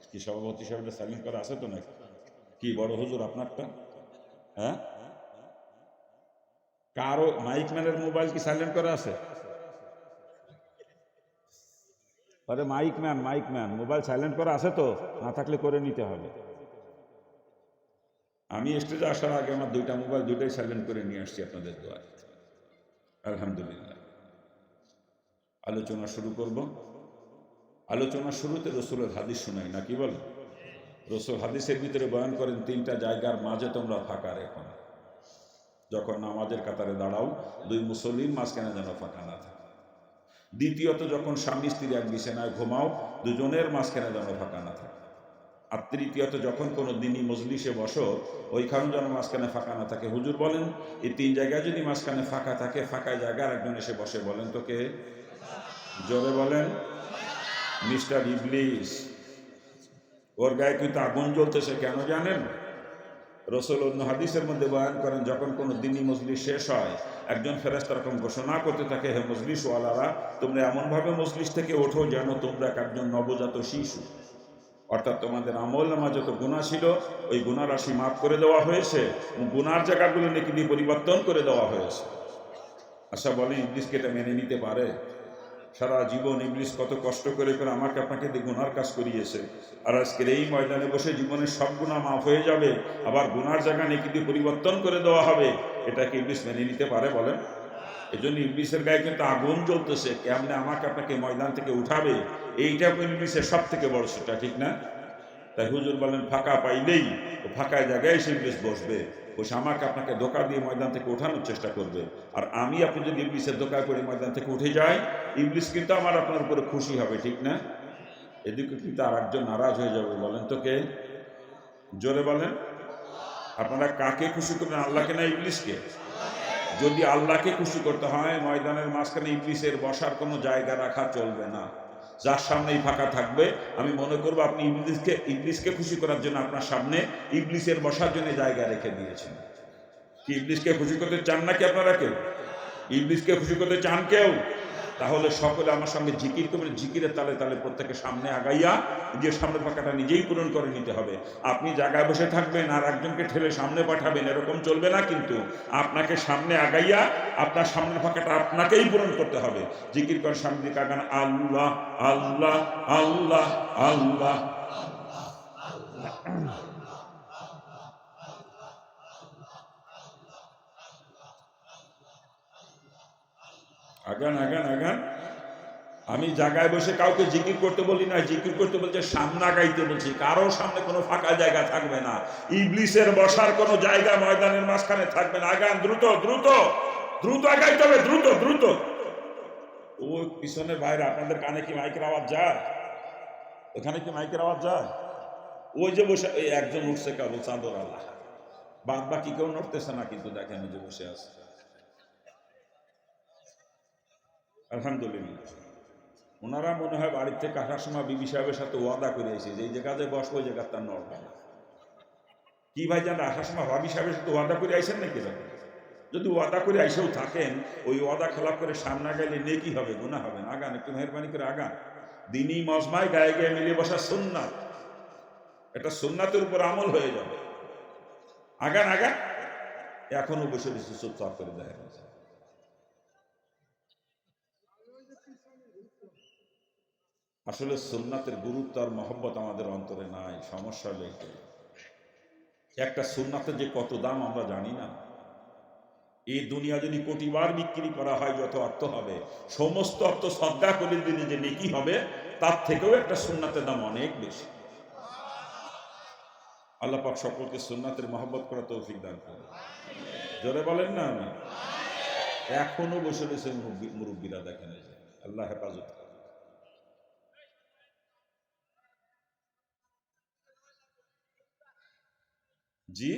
S2: কি সভাপতি সাহেব সাইলেন্ট করা আছে তো নাকি? কি বড় হুজুর আপনারটা? হ্যাঁ, কারো মাইকম্যানের মোবাইল কি সাইলেন্ট করা আছে? আরে মাইকম্যান মোবাইল সাইলেন্ট করা আছে তো? না থাকলে করে নিতে হবে। আমি স্টেজে আসার আগে আমার দুইটা মোবাইল, দুইটাই সাইলেন্ট করে নিয়ে আসছি আপনাদের দোয়ায়, আলহামদুলিল্লাহ। আলোচনা শুরু করব। আলোচনা শুরুতে রসুলের হাদিস শোনাই, না কি বলেন? রসুল হাদিসের ভিতরে বয়ান করেন, 3টা জায়গার মাঝে তোমরা ফাঁকা রেখো না। যখন নামাজের কাতারে দাঁড়াও, 2 মুসল্লির মাঝখানে যেন ফাঁকা না থাকে। দ্বিতীয়ত, যখন স্বামী স্ত্রী এক বিছানায় ঘুমাও, 2জনের মাঝখানে যেন ফাঁকা না থাকে। আর তৃতীয়ত, যখন কোনো দিনই মজলিসে বসো, ওইখানে যেন মাঝখানে ফাঁকা না থাকে। হুজুর বলেন, এই 3 জায়গায় যদি মাঝখানে ফাঁকা থাকে, ফাঁকা জায়গার একজন এসে বসে, বলেন তো কে? জোরে বলেন। মিস্টার ইবলিস। ওর গায়ে কিন্তু আগুন জ্বলতেছে, কেন জানেন? রসুল অন্য হাদিসের মধ্যে বয়ান করেন, যখন কোনো দিনই মজলিস শেষ হয়, একজন ফেরেশতা এরকম ঘোষণা করতে থাকে, হে মজলিস ওয়ালারা, তোমরা এমনভাবে মজলিস থেকে ওঠো যেন তোমরা একজন নবজাত শিশু। অর্থাৎ তোমাদের আমল নামা যত গুনাহ ছিল, ওই গুনাহ রাশি মাফ করে দেওয়া হয়েছে, গুনার জায়গাগুলো নেকি দিয়ে পরিবর্তন করে দেওয়া হয়েছে। আচ্ছা বলেন, ইবলিস কি এটা মেনে নিতে পারে? সারা জীবন ইবলিস কত কষ্ট করে করে আমাকে আপনাকে দিয়ে গুনার কাজ করিয়েছে, আর আজকের এই ময়দানে বসে জীবনের সব গুনাহ মাফ হয়ে যাবে, আবার গুনার জায়গা নেকিতে পরিবর্তন করে দেওয়া হবে। এটা কি ইবলিস মেনে নিতে পারে বলেন? এই জন্য ইবলিসের গায়ে কিন্তু আগুন জ্বলতেছে, কেমনে আমাকে আপনাকে ময়দান থেকে উঠাবে, এইটা ইবলিসের সব থেকে বড় সেটা, ঠিক না? তাই হুজুর বলেন ফাঁকা পাইলেই ও ফাঁকা জায়গায় এসে ইবলিস বসবে, বসে আমাকে আপনাকে ধোঁকা দিয়ে ময়দান থেকে ওঠানোর চেষ্টা করবে। আর আমি আপনি যদি ইবলিসের ধোঁকায় করে ময়দান থেকে উঠে যাই, ইবলিস কিন্তু আমার আপনার উপরে খুশি হবে, ঠিক না? এদিকে কিন্তু আর একজন নারাজ হয়ে যাবে। বলেন তো কে? জোরে বলেন। আপনারা কাকে খুশি করবেন, আল্লাহকে না ইবলিসকে? যদি আল্লাহকে খুশি করতে হয়, ময়দানের মাঝখানে ইবলিসের বসার কোনো জায়গা রাখা চলবে না। যার সামনেই ফাঁকা থাকবে, আমি মনে করবো আপনি ইবলিসকে খুশি করার জন্য আপনার সামনে ইবলিসের বসার জন্য জায়গা রেখে দিয়েছেন। কি ইবলিসকে খুশি করতে চান নাকি আপনারা কেউ? ইবলিসকে খুশি করতে চান কেউ? তাহলে সকলে আমার সঙ্গে জিকির করবেন, জিকিরের তালে তালে প্রত্যেকের সামনে আগাইয়া যে সামনে ফাঁকাটা নিজেই পূরণ করে নিতে হবে। আপনি জায়গায় বসে থাকবেন আর একজনকে ঠেলে সামনে পাঠাবেন, এরকম চলবে না। কিন্তু আপনাকে সামনে আগাইয়া আপনার সামনের ফাঁকাটা আপনাকেই পূরণ করতে হবে। জিকির করে সামনে দিকে আগান, আল্লাহ আল্লাহ আল্লাহ আল্লাহ। আগান আগান আগান। আমি জায়গায় বসে কাউকে জিকির করতে বলি না, জিকির করতে বলছে সামনে আগাইতে বলছি। কারোর সামনে কোনো ফাঁকা জায়গা থাকবে না, ইবলিসের বসার কোনো জায়গা ময়দানের মাঝখানে থাকবে না। আগান, দ্রুত দ্রুত দ্রুত আগাইতে হবে, দ্রুত দ্রুত। ওই পিছনের বাইরে আপনাদের কানে কি মাইকের আওয়াজ যায়? ওখানে কি মাইকের আওয়াজ যায়? ওই যে বসে এই একজন উঠছে কেবল, চাঁদর আল্লাহ, বাদ বাকি কেউ নড়তেছে না, কিন্তু দেখেন ওই যে বসে আছে। আলহামদুলিল্লাহ। ওনারা মনে হয় বাড়ির থেকে আসার সময় বিবি সাহেবের সাথে ওয়াদা করে এসে যে এই জায়গাতে বসবো, ওই জায়গার তার নড়বে না। কি ভাই জান, আসার সময় ভাবি সাহেবের সাথে ওয়াদা করে আইসেন নাকি? যদি ওয়াদা করে আইসেও থাকেন, ওই ওয়াদা খেলাপ করে সামনে গেলে নেকি হবে, গুনাহ হবে না। আগান, একটু মেহরবানি করে আগান। দিনই মজমায় গায়ে গায়ে মিলে বসা সুন্নাত, এটা সুন্নাতের উপর আমল হয়ে যাবে। আগান আগান। এখনো বসে বসে চুপচাপ করে দেখা গেছে। আসলে সুন্নাতের গুরুত্ব আর মহব্বত আমাদের অন্তরে নাই। সমস্যা হলো এইটাই। একটা সুন্নাতের যে কত দাম আমরা জানি না। এই দুনিয়া যদি কোটিবার বিক্রি করা হয়, যত অর্থ হবে, সমস্ত অর্থ সদকা করে দিলে যে নেকি হবে, তার থেকেও একটা সুন্নাতের দাম অনেক বেশি। আল্লাহ পাক সকলকে সুন্নাতের মহব্বত করা তৌফিক দান করে। জোরে বলেন না। আমি এখনো বসে রয়েছে মুরব্বীরা, দেখেন এই যে, আল্লাহ হেফাজত করে। জি,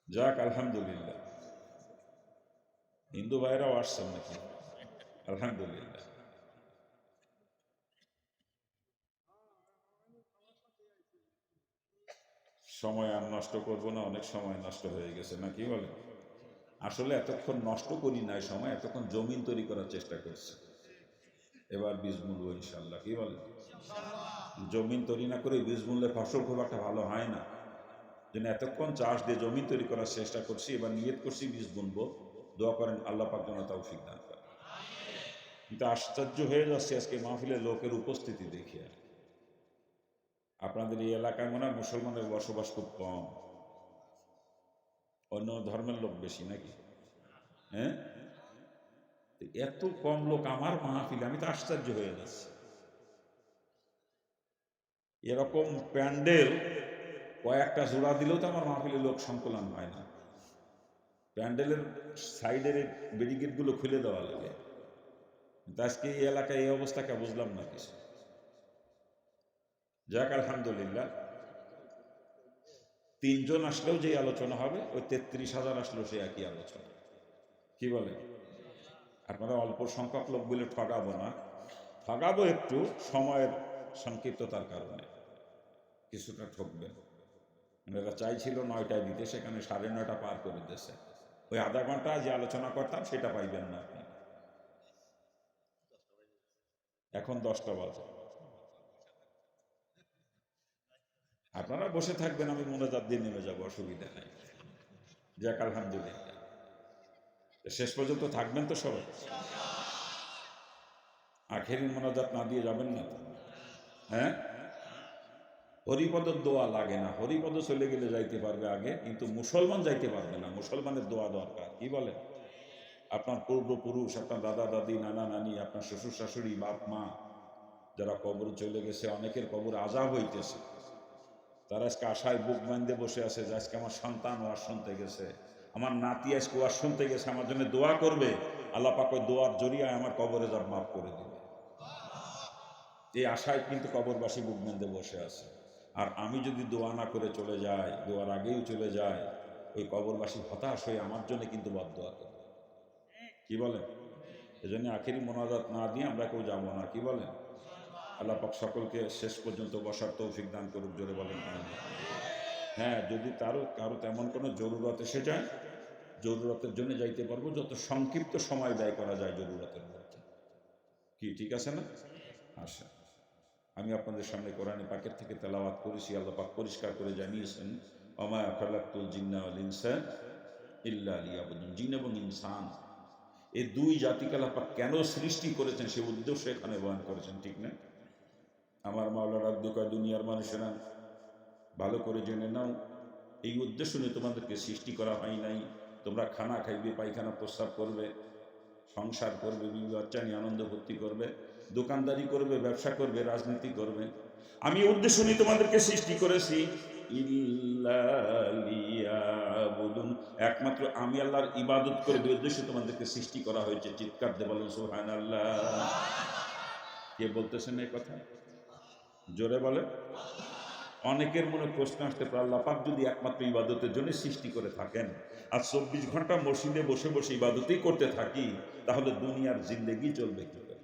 S2: যাক আলহামদুলিল্লাহ। হিন্দু ভাইরাও আসছেন নাকি? আলহামদুলিল্লাহ। সময় আর নষ্ট করব না, অনেক সময় নষ্ট হয়ে গেছে না, কি বলে? আসলে এতক্ষণ নষ্ট করি নাই সময়, এতক্ষণ জমিন তৈরি করার চেষ্টা করছি। এবার বীজ মূল্য ইনশাল্লাহ, কি বলে? জমিন তৈরি না করে বীজ মূল্যে ফসল খুব একটা ভালো হয় না। যেন এতক্ষণ চাষ দিয়ে জমিন তৈরি করার চেষ্টা করছি, এবার নিয়ত করছি বীজ বুনবো। দোয়া করেন আল্লাহ পাক যেন তৌফিক দান করেন। কিন্তু আশ্চর্য হয়ে যাচ্ছে আজকে মাহফিলে লোকের উপস্থিতি দেখে। আপনাদের এই এলাকায় মনে হয় মুসলমানের বসবাস খুব কম, অন্য ধর্মের লোক বেশি নাকি? হ্যাঁ, এত কম লোক আমার মাহফিলে, আমি তো আশ্চর্য হয়ে যাচ্ছি। এরকম প্যান্ডেল কয়েকটা জোড়া দিলেও তো আমার মাহফিলে লোক সংকলন হয় না। প্যান্ডেলের সাইডের ব্যারিকেডগুলো খুলে দেওয়া লাগে। কিন্তু আজকে এই এলাকায় এই অবস্থাকে বুঝলাম না কিছু। যাক আলহামদুলিল্লাহ। 3 জন আসলেও যে আলোচনা হবে, ওই 33,000 আসলেও সে একই আলোচনা, কি বলে? আপনারা অল্প সংখ্যক লোক বলে ঠগাবো না, ঠগাবো একটু সময়ের সংক্ষিপ্ততার কারণে কিছুটা ঠকবেন। এরা চাইছিল 9টায় দিতে, সেখানে 9:30 পার করে দিয়েছে। ওই আধা ঘন্টা যে আলোচনা করতাম সেটা পাইবেন না আপনি। এখন 10টা বাজে, আপনারা বসে থাকবেন, আমি মোনাজাত দিয়ে নেমে যাবো, অসুবিধা নেই। যাক আলহামদুলিল্লাহ। শেষ পর্যন্ত থাকবেন তো সবাই? আখেরি মোনাজাত না দিয়ে যাবেন না তো? হ্যাঁ, হরিপদর দোয়া লাগে না, হরিপদ চলে গেলে যাইতে পারবে আগে, কিন্তু মুসলমান যাইতে পারবে না। মুসলমানের দোয়া দরকার। কি বলে? আপনার পূর্বপুরুষ, আপনার দাদা দাদি, নানা নানি, আপনার শ্বশুর শাশুড়ি, বাপ মা যারা কবর চলে গেছে, অনেকের কবর আযাব হইতেছে, তারা আজকে আশায় বুক বাঁধে বসে আছে যে আজকে আমার সন্তান ওয়াজ শুনতে গেছে, আমার নাতি আজকে ওয়াজ শুনতে গেছে, আমার জন্য দোয়া করবে, আল্লাহ পাক ওই দোয়ার জরিয়ায় আমার কবরে যাব মাফ করে দিবে। এই আশায় কিন্তু কবরবাসী বুক বাঁধে বসে আছে। আর আমি যদি দোয়া না করে চলে যাই, দোয়ার আগেই চলে যায়, ওই কবরবাসী হতাশ হয়ে আমার জন্য কিন্তু বদদোয়া করবে। কি বলেন? এজন্য আখেরি মোনাজাত না দিয়ে আমরা কেউ যাবো না। কি বলেন? আল্লাহ পাক সকলকে শেষ পর্যন্ত বসার তৌফিক দান করুক। জোরে বলেন আমিন। হ্যাঁ, যদি কারো তেমন কোনো জরুরত এসে যায়, জরুরতের জন্য যাইতে পারবো, যত সংক্ষিপ্ত সময় ব্যয় করা যায় জরুরতের মধ্যে। কি ঠিক আছে না? আচ্ছা, আমি আপনাদের সামনে কোরআনে পাকের থেকে তেলাওয়াত করেছি। আল্লাহ পাক পরিষ্কার করে জানিয়েছেন, ওমা খালাকতুল জিন্না ওয়াল ইনসা ইল্লা লিয়াবুদুন। জিন এবং ইনসান এই দুই জাতিকে আল্লাহ পাক কেন সৃষ্টি করেছেন সে উদ্দেশ্য এখানে বয়ান করেছেন। ঠিক না? আমার মাওলা রাব্বি কয়, দুনিয়ার মানুষেরা ভালো করে জেনে নাও, এই উদ্দেশ্য নিয়ে তোমাদেরকে সৃষ্টি করা হয় নাই। তোমরা খানা খাইবে, পায়খানা প্রস্রাব করবে, সংসার করবে, বিবি বাচ্চা নিয়ে আনন্দ ভর্তি করবে, দোকানদারি করবে, ব্যবসা করবে, রাজনীতি করবে। আমি উদ্দেশ্য নিয়ে তোমাদেরকে সৃষ্টি করেছি, ইল্লা লিয়াবুদুন, একমাত্র আমি আল্লাহর ইবাদত করবে উদ্দেশ্যে তোমাদেরকে সৃষ্টি করা হয়েছে। চিৎকার দিয়ে বলেন সুবহানাল্লাহ। কে বলতেছেন এই কথা? জোরে বলে। অনেকের মনে প্রশ্ন আসতে পারে, আল্লাহ পাক যদি একমাত্র ইবাদতের জন্য সৃষ্টি করে থাকেন আর 24 ঘন্টা মসজিদে বসে বসে ইবাদতই করতে থাকি, তাহলে দুনিয়ার জিন্দেগি চলবে কি করে?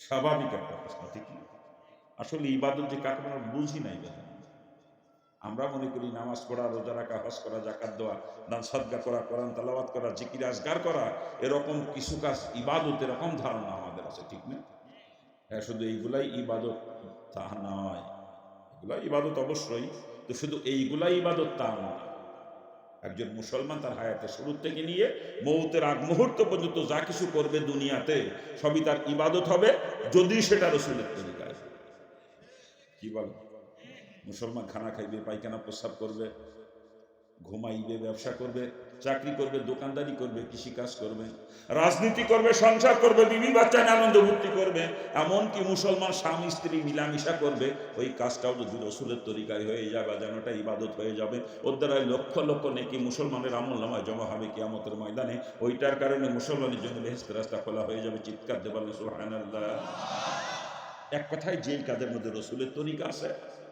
S2: স্বাভাবিক একটা প্রশ্ন, ঠিক না? আসলে ইবাদত যে কাকে আমরা বুঝি নাই। আমরা মনে করি নামাজ পড়া, রোজা রাখা, হজ করা, জাকাত দেওয়া, দান সদকা করা, কোরআন তেলাওয়াত করা, জিকির আজগার করা, এরকম কিছু কাজ ইবাদত, এরকম ধারণা আমাদের আছে। ঠিক না? হ্যাঁ, শুধু এইগুলাই ইবাদত তা নয়। এগুলা ইবাদত অবশ্যই, তো শুধু এইগুলাই ইবাদত তা নয়। একজন মুসলমান তার হায়াতের শুরু থেকে নিয়ে মৌতের আগ মুহূর্ত পর্যন্ত যা কিছু করবে দুনিয়াতে, সবই তার ইবাদত হবে, যদি সেটা রসুলের তরিকায়। কি বল? মুসলমান খানা খাইবে, পায়খানা প্রস্রাব করবে, ঘুমাইবে, ব্যবসা করবে, চাকরি করবে, দোকানদারি করবে, কৃষিকাজ করবে, রাজনীতি করবে, সংসার করবে, বিবি বাচ্চা নিয়ে আনন্দ ভর্তি করবে, এমনকি মুসলমান স্বামী স্ত্রী মিলামিশা করবে, ওই কাজটাও যদি রসুলের তরিকায় হয়ে যায় বা যেন ওটা ইবাদত হয়ে যাবে, ওর দ্বারা লক্ষ লক্ষ নেকি মুসলমানের আমলনামায় জমা হবে কিয়ামতের ময়দানে। ওইটার কারণে মুসলমানের জন্য বেহেশতের রাস্তা খোলা হয়ে যাবে। চিৎকার দিয়ে বলেন সুবহানাল্লাহ। এক কথায় যেই কাজের মধ্যে রসুলের তরিকা আছে,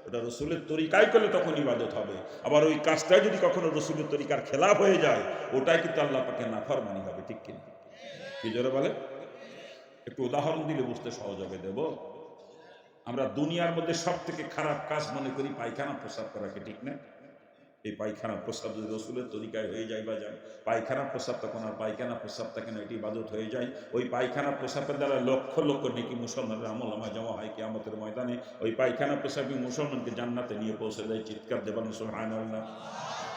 S2: ওটা রসুলের তরিকায় করলে তখন ইবাদত হবে। আবার ওই কাজটাই যদি কখনো রসুলের তরিকার খেলাফ হয়ে যায়, ওটাই কিন্তু আল্লাহ পাকের নাফরমানি হবে। ঠিক কিনা? কি জোরে বলে? একটু উদাহরণ দিলে বুঝতে সহজ হবে। দেব, আমরা দুনিয়ার মধ্যে সব থেকে খারাপ কাজ মনে করি পায়খানা প্রস্রাব করাকে। ঠিক না? এই পায়খানা প্রস্রাব যদি রসুলের তরিকায় হয়ে যায় বা যায়, পায়খানা প্রস্রাব তখন আর পায়খানা প্রস্রাব থাকে না, এটি ইবাদত হয়ে যায়। ওই পায়খানা প্রস্রাবের দ্বারা লক্ষ লক্ষ নেকি মুসলমানের আমলনামায় জমা হয় কিয়ামতের ময়দানে। ওই পায়খানা প্রস্রাবই মুসলমানকে জান্নাতে নিয়ে পৌঁছে দেয়। চিৎকার দেবেন সুবহানাল্লাহ।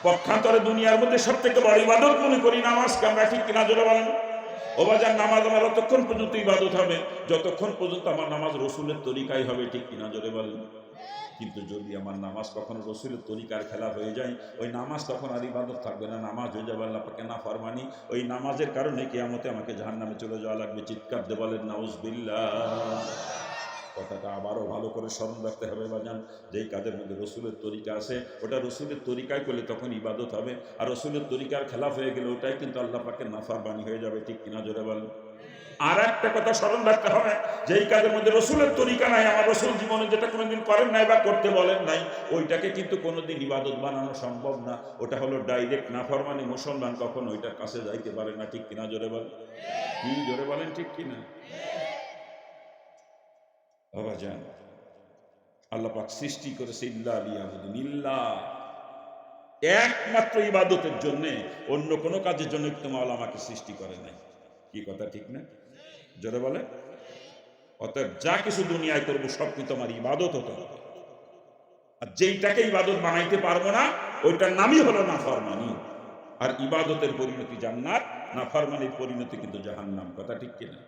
S2: পক্ষান্তরে দুনিয়ার মধ্যে সব থেকে বড় ইবাদত মনে করি নামাজকে আমরা। ঠিক কিনা? জোরে বলেন। ও বাজার, নামাজ আমার ততক্ষণ পর্যন্ত ইবাদত হবে যতক্ষণ পর্যন্ত আমার নামাজ রসুলের তরিকায় হবে। ঠিক কিনা? জোরে বলেন। কিন্তু যদি আমার নামাজ কখনো রসুলের তরিকার খেলা হয়ে যায়, ওই নামাজ তখন আর ইবাদত থাকবে না, নামাজ হয়ে যাবে আল্লাহ পাকের নাফরমানি। ওই নামাজের কারণে কিয়ামতে আমাকে জাহান্নামে চলে যাওয়া লাগবে। চিৎকার দিয়ে বলেন নাউজুবিল্লাহ। কথাটা আবারও ভালো করে স্মরণ রাখতে হবে বাজান, যেই কাজের মধ্যে রসুলের তরিকা আছে ওটা রসুলের তরিকায় করলে তখন ইবাদত হবে, আর রসুলের তরিকার খেলাফ হয়ে গেলে ওটাই কিন্তু আল্লাহ পাকের নাফরমানি হয়ে যাবে। ঠিক কিনা? জোরে বলেন। আর একটা কথা স্মরণ রাখতে হবে, যেই কাজের মধ্যে রসুলের তরিকা নাই, আমার রসুল জীবনে যেটা কোনোদিন করেন নাই বা করতে বলেন নাই, ওইটাকে কিন্তু কোনোদিন ইবাদত বানানো সম্ভব না। ওটা হলো ডাইরেক্ট নাফরমানি। মুসলমান কখনো ওইটার কাছে যাইতে পারে না। ঠিক কিনা? জোরে বলেন। কি জোরে বলেন? ঠিক কিনা? বাবা জান, আল্লাহ পাক সৃষ্টি করেছে ইল্লা লিয়াবুদুন, ইল্লা একমাত্র ইবাদতের জন্য, অন্য কোনো কাজের জন্য তোমার আমাকে সৃষ্টি করে নাই। কি কথা ঠিক না? জোরে বলে। অতএব যা কিছু দুনিয়ায় করবো সব কিন্তু আমার ইবাদত হতে হবে, আর যেইটাকে ইবাদত বানাইতে পারবো না ওইটার নামই হলো নাফরমানি। আর ইবাদতের পরিণতি জান্নাত,
S1: নাফরমানির পরিণতি কিন্তু জাহান্নাম। কথা ঠিক কিনা?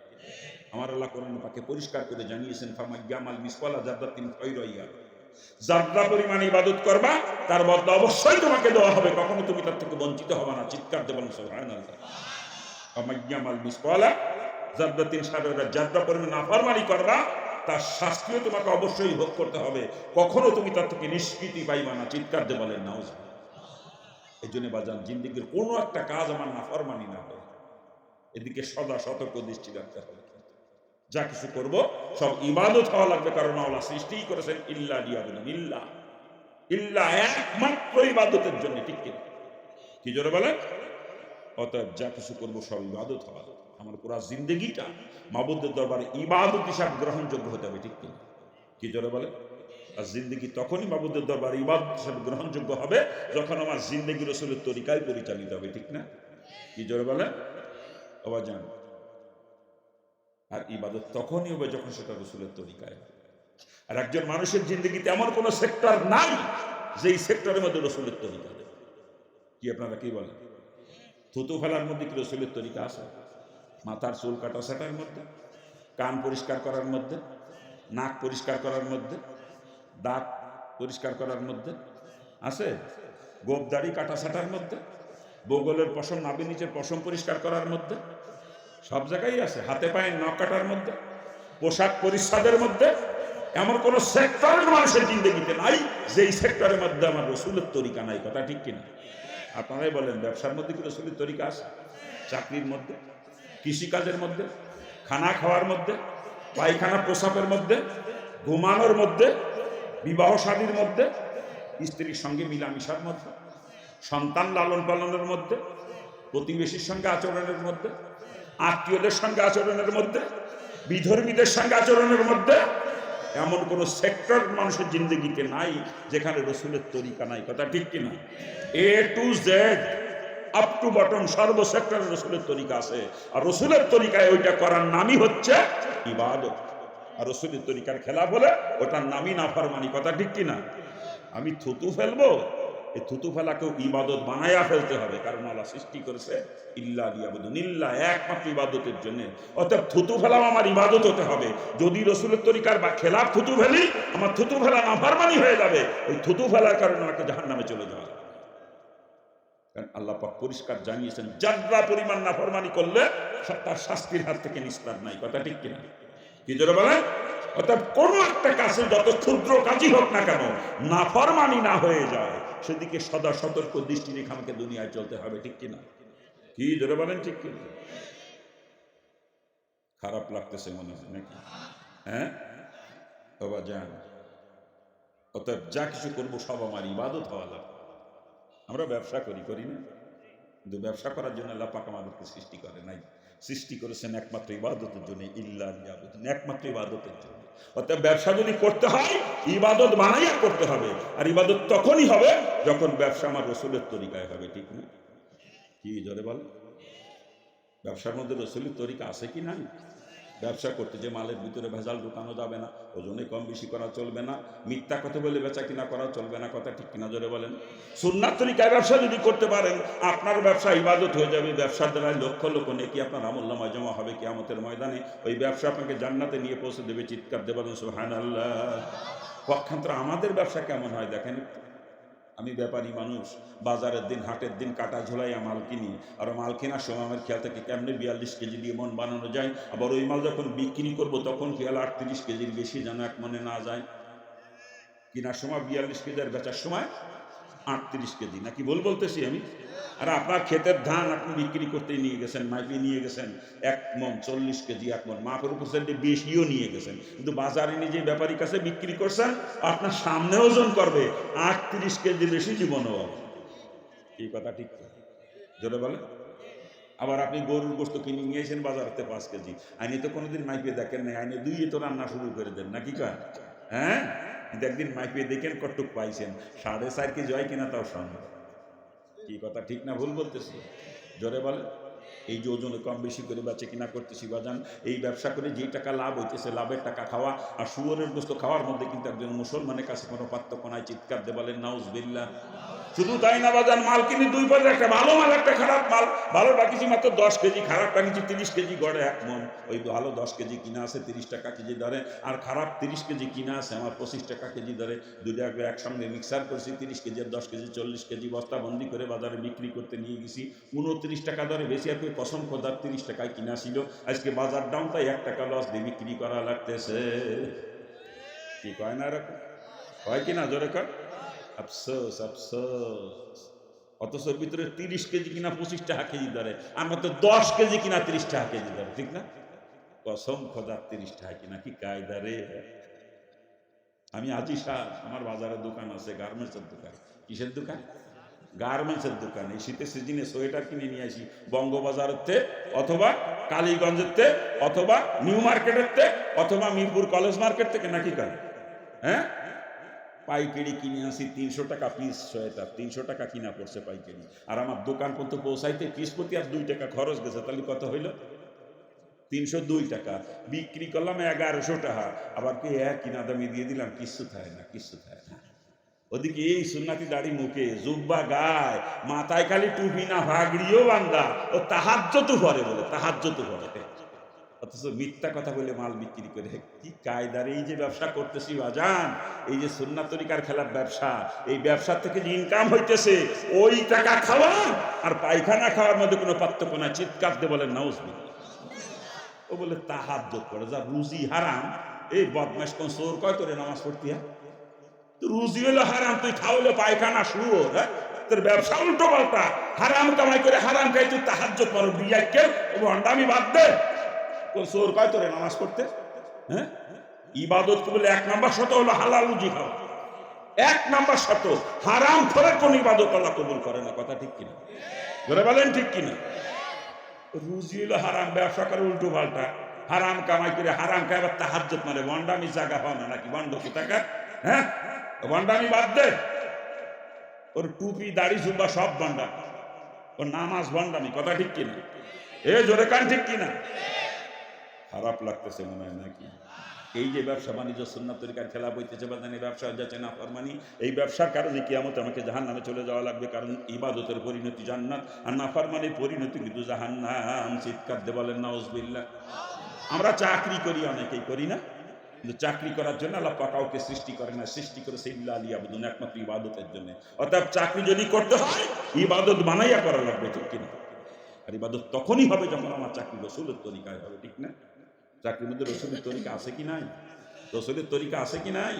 S1: আমার আল্লাহ কোরআন পাকে পরিষ্কার করে জানিয়েছেন, ফামাইয়ামাল মিসকালা যাররাতিন খায়রান ইয়ারা, যাররা পরিমাণ ইবাদত করবা তার বদলা অবশ্যই তোমাকে দেওয়া হবে, কখনো তুমি তার থেকে বঞ্চিত হবে না। চিৎকার দিয়ে বলেন সুবহানাল্লাহ। ফামাইয়ামাল মিসকালা যাররাতিন শাররা, যাররা পরিমাণ নাফরমানি করবা তার শাস্তিও তোমাকে অবশ্যই ভোগ করতে হবে, কখনো তুমি তার থেকে নিষ্কৃতি পাইবা না। চিৎকার দিয়ে বলেন নাউজুবিল্লাহ। এই জন্য বাজান, জিন্দেগির কোনো একটা কাজ আমার নাফরমানি না হয়, এদিকে সদা সতর্ক দৃষ্টি রাখতে হবে। যা কিছু করব সব ইবাদত হওয়া লাগবে, কারণ আল্লাহ সৃষ্টিই করেছেন ইল্লা লিয়াবুদুন, ইল্লা ইল্লা একমাত্র ইবাদতের জন্য। ঠিক কি জোরে বলেন? অতএব যা কিছু করব সব ইবাদত হওয়া লাগবে। আমার পুরা জিন্দেগিটা মাবুদের দরবারে ইবাদত হিসাবে গ্রহণযোগ্য হতে হবে। ঠিক কি জোরে বলেন? আর জিন্দেগি তখনই মাবুদের দরবারে ইবাদত হিসাবে গ্রহণযোগ্য হবে যখন আমার জিন্দেগি রাসূলের তরিকায় পরিচালিত হবে। ঠিক না? কি জোরে বলেন? আবার জান, আর ইবাদত তখনই হবে যখন সেটা রাসূলের তরিকায় হবে। আর একজন মানুষের জিন্দেগিতে এমন কোনো সেক্টর নাই যেই সেক্টরের মধ্যে রাসূলের তরিকা দেবে। কি আপনারা কি বলেন? থুতু ফেলার মধ্যে কি রাসূলের তরিকা আছে? মাথার চুল কাটা ছাটার মধ্যে, কান পরিষ্কার করার মধ্যে, নাক পরিষ্কার করার মধ্যে, দাঁত পরিষ্কার করার মধ্যে আছে? গোপদাড়ি কাটা ছাটার মধ্যে, বগলের পশম, নাভি নিচের পশম পরিষ্কার করার মধ্যে, সব জায়গায় আছে। হাতে পায়ে নখ কাটার মধ্যে, পোশাক পরিচ্ছদের মধ্যে, এমন কোন সেক্টরের মানুষের জিন্দেগিতে নাই যেই সেক্টরের মধ্যে আমার রাসূলের তরিকা নাই। কথা ঠিক কিনা? আপনারাই বলেন, ব্যবসার মধ্যে কি রাসূলের তরিকা আছে? চাকরির মধ্যে, কৃষিকাজের মধ্যে, খানা খাওয়ার মধ্যে, পায়খানা প্রসাবের মধ্যে, ঘুমানোর মধ্যে, বিবাহ শাদীর মধ্যে, স্ত্রীর সঙ্গে মিলামিশার মধ্যে, সন্তান লালন পালনের মধ্যে, প্রতিবেশীর সঙ্গে আচরণের মধ্যে, আত্মীয়দের সঙ্গে আচরণের মধ্যে, বিধর্মীদের সঙ্গে আচরণের মধ্যে এমন কোন সেক্টর মানুষের জিন্দগিতে নাই যেখানে রাসূলের তরিকা নাই। কথা ঠিক কিনা? A to Z, up to bottom, সর্ব সেক্টরে রাসূলের তরিকা আছে। আর রাসূলের তরিকায় ওইটা করার নামই হচ্ছে ইবাদত। আর রাসূলের তরিকার খেলাফ হলে ওটার নামই নাফরমানি। কথা ঠিক কিনা? আমি থুতু ফেলবো, এই থুতু ফেলাকেও ইবাদত বানায়া ফেলতে হবে, কারণ আল্লাহ সৃষ্টি করেছে ইল্লা লিয়াবুদুন, ইল্লা একমাত্র ইবাদতের জন্য। অর্থাৎ থুতু ফেলাও আমার ইবাদত হতে হবে। যদি রাসূলের তরিকার বা খেলাফ থুতু ফেলি, আমার থুতু ফেলা নাফরমানি হয়ে যাবে। ওই থুতু ফেলার কারণে আমাকে জাহান্নামে চলে যাওয়া। কারণ আল্লাহ পাক পরিষ্কার জানিয়েছেন, যারা পরিমাণ নাফরমানি করলে তার শাস্তির হাত থেকে নিস্তার নাই। কথা ঠিক কিনা? কি জোরে বলেন? অর্থাৎ কোন একটা কাছে যত ক্ষুদ্র কাজই হোক না কেন, নাফরমানি না হয়ে যায় সেদিকে সদা সতর্ক দৃষ্টি রেখে আমাকে দুনিয়ায় চলতে হবে। ঠিক কিনা? কি জোরে বলেন? ঠিক কিনা? খারাপ লাগতেছে মনে হয় নাকি? হ্যাঁ বাবা যান, অর্থাৎ যা কিছু করবো সব আমার ইবাদত হওয়া লাগবে। আমরা ব্যবসা করি না, কিন্তু ব্যবসা করার জন্য আল্লাহ পাক আমাদেরকে সৃষ্টি করে নাই। সৃষ্টি করেছেন একমাত্র ইবাদতের জন্য, ইল্লা লিয়াবুদুন, একমাত্র ইবাদতের জন্য। অর্থাৎ ব্যবসা যদি করতে হয় ইবাদত বানাইয়া করতে হবে। আর ইবাদত তখনই হবে যখন ব্যবসা আমার রাসূলের তরিকায় হবে। ঠিক না? কি জোরে বল? ব্যবসার মধ্যে রাসূলের তরিকা আছে কি নাই? ব্যবসা করতে যে মালের ভিতরে ভেজাল ঢুকানো যাবে না, ওজনে কম বেশি করা চলবে না, মিথ্যা কথা বলে বেচা কিনা করা চলবে না। কথা ঠিক কিনা? জোরে বলেন। সুন্নাত তরিকায় ব্যবসা যদি করতে পারেন, আপনার ব্যবসা ইবাদত হয়ে যাবে। ব্যবসার দ্বারা লক্ষ লক্ষ নেকি আপনার আমলনামায় জমা হবে কিয়ামতের ময়দানে। ওই ব্যবসা আপনাকে জান্নাতে নিয়ে পৌঁছে দেবে। চিৎকার দিয়ে বলেন সুবহানাল্লাহ। পক্ষান্তরে আমাদের ব্যবসা কেমন হয় দেখেন। আমি ব্যাপারী মানুষ, বাজারের দিন হাটের দিন কাটা ঝোলাইয়া মাল কিনি। আর মাল কেনার সময় আমার খেয়াল থাকে কেমনি 42 কেজি দিয়ে মন বানানো যায়। আবার ওই মাল যখন বিক্রি করব তখন খেয়াল 38 কেজির বেশি যেন এক মনে না যায়। কেনার সময় 42 কেজি আর বেচার সময় 38 কেজি। নাকি ভুল বলতেছি আমি? আর আপনার ক্ষেতের ধান আপনি বিক্রি করতে নিয়ে গেছেন, মাইপে নিয়ে গেছেন 1 মণ 40 কেজি, 1 মণ, মাপের উপর বেশিও নিয়ে গেছেন, কিন্তু বাজারে নিয়ে যে ব্যাপারীর কাছে বিক্রি করছেন আপনার সামনে ওজন করবে 38 কেজি বেশি জীবনও হবে। এই কথা ঠিক জোরে বলে। আবার আপনি গরুর গোস্ত কিনে নিয়েছেন বাজারতে 5 কেজি, আইনে তো কোনোদিন মাইপে দেখেন নাই, আইনে 2 তো রান্না শুরু করে দেন নাকি কয়? হ্যাঁ, কিন্তু একদিন মাইপে দেখেন কটুক পাইছেন, 4.5 কেজি হয় কিনা তাও সন্দেহ। কি কথা ঠিক না ভুল বলতেছি? জোরে বলে। এই যে ওজনে কম বেশি করে বেচে কিনা করতেছি বাজান, এই ব্যবসা করে যে টাকা লাভ হইতেছে, লাভের টাকা খাওয়া আর শুয়োরের গোস্ত খাওয়ার মধ্যে কিন্তু একজন মুসলমানের কাছে কোনো পার্থক্য নাই। চিৎকার দিয়ে বলেন নাউজুবিল্লাহ। শুধু তাই না বাজান, মাল কিনি দুই পয়সা, একটা ভালো মাল একটা খারাপ মাল। ভালোটা কিছু মাত্র 10 কেজি, খারাপটা কিছু 30 কেজি গড়ে 1 মন। ওই ভালো 10 কেজি কিনা আছে 30 টাকা কেজি ধরে, আর খারাপ 30 কেজি কিনা আছে আমার 25 টাকা কেজি ধরে। দুটো একসঙ্গে মিক্সার করছি, 30 কেজি আর 10 কেজি 40 কেজি বস্তা বন্দি করে বাজারে বিক্রি করতে নিয়ে গেছি। 29 টাকা ধরে বেশি, আর কই কসম খোদার 30 টাকায় কিনা ছিল। আজকে বাজার দাম তাই 1 টাকা লস দিয়ে বিক্রি করা লাগতেছে। কি কয় না এরকম? হয় কিনা জোরে কর? আফসোস আফসোস। অথচ ভিতরে 30 কেজি কিনা 25 টাকা কেজি ধরে, আমরা তো 10 কেজি কিনা 30 টাকা কেজি ধরে, ঠিক না? কসম খোদার 30 টাকা কিনা, কি কায়দা রে! আমি আজি শাহ, আমার বাজারে দোকান আছে, গার্মেন্টসের দোকান। কিসের দোকান? গার্মেন্টসের দোকান। এই শীতের সিজনে সোয়েটার কিনে নিয়ে আসি বঙ্গবাজারের তে, অথবা কালীগঞ্জের তে, অথবা নিউ মার্কেটের তে, অথবা মিরপুর কলেজ মার্কেট থেকে, নাকি কার? হ্যাঁ, পাইকারি কিনে আসি 300 টাকা পিস সোয়েটার, 300 টাকা কিনা পড়ছে পাইকারি। আর আমার দোকান পর্যন্ত পৌঁছাইতে পিস প্রতি আর 2 টাকা খরচ গেছে, তাহলে কত হইল? 302 টাকা। বিক্রি করলাম 1100 টাকা। আবার কি কিনা দামি দিয়ে দিলাম, কিচ্ছু থাকে না, কিচ্ছু থাকে না। ওদিকে এই সুন্নাতি দাড়ি মুখে, জুব্বা গায়, মাথায় খালি টুপি না, ভাগড়িও বান্দা, ও তাহাজ্জুদ পড়ে, বলে তাহাজ্জুদ পড়ে, অথচ মিথ্যা কথা বলে মাল বিক্রি করে। কি কায়দার এই যে ব্যবসা করতেছি বাজান, এই যে সুন্নাত তরিকার খেলার ব্যবসা, এই ব্যবসা থেকে যে ইনকাম হইতেছে, ওই টাকা খাওয়া আর পায়খানা খাওয়ার মধ্যে কোনো পার্থক্য না। চিৎকার দিয়ে বলেন নাউজুবিল্লাহ। ও বলে তাহাজ্জুদ পড়ে, যা রুজি হারাম। এই বদমাশ কোন চোর কয় তোরে নামাজ পড়তে? রুজি হলো হারাম, তুই খাওয়ালে পায়খানা শুরু। হ্যাঁ, তোর ব্যবসা উল্টো পাল্টা, হারাম কামাই করে হারাম খাই, তুই তাহাজ্জুদ পড়ো, বিয়াকে ভণ্ডামি বাদ দে। কোন চোর কয় তোরে নামাজ পড়তে? হ্যাঁ, ইবাদত বলে 1 নাম্বার শর্ত হলো হালাল রুজি খাওয়া। 1 নাম্বার শর্ত, হারাম খোরের কোন ইবাদত আল্লাহ কবুল করে না। কথা ঠিক কিনা? ধরে বলেন ঠিক কিনা? রুজি হলো হারাম, ব্যবসা করে উল্টো পাল্টা, হারাম কামাই করে হারাম খাই, আবার তাহাজ্জুদ মানে ভণ্ডামি জায়গা হয় না নাকি? ভণ্ড কোথাকার? হ্যাঁ, ভণ্ডামি বাদ দে। ওর টুপি দাড়ি জুব্বা সব ভণ্ডা, ওর নামাজ ভণ্ডামি। কথা ঠিক কিনা? এ জোরে কান ঠিক কিনা? খারাপ লাগতেছে মনে হয় নাকি? এই যে ব্যবসা বাণিজ্য সুন্নাত তরিকার খেলা বইতেছে বাজান, এই ব্যবসা যাচ্ছে না ফরমানি। এই ব্যবসার কারণে কিয়ামত আমাকে জাহান্নামে চলে যাওয়া লাগবে, কারণ ইবাদতের পরিণতি জান্নাত, আর নাফরমানির পরিণতি কিন্তু জাহান্নাম। চিৎকার দিয়ে বলেন নাউজুবিল্লাহ। আমরা চাকরি করি, অনেকেই করি না, কিন্তু চাকরি করার জন্য আল্লাহ পাক কাউকে সৃষ্টি করে না, সৃষ্টি করে সিল্লা লিয়াবুদুন, একমাত্র ইবাদতের জন্য। অর্থাৎ চাকরি যদি করতে হয়, ইবাদত বানাইয়া করা লাগবে, ঠিক কিনা? আর ইবাদত তখনই হবে যখন আমার চাকরি রসুলের তরিকায় হবে, ঠিক না? চাকরির মধ্যে রসুলের তরিকা আছে কি নাই? রসুলের তরিকা আছে কি নাই?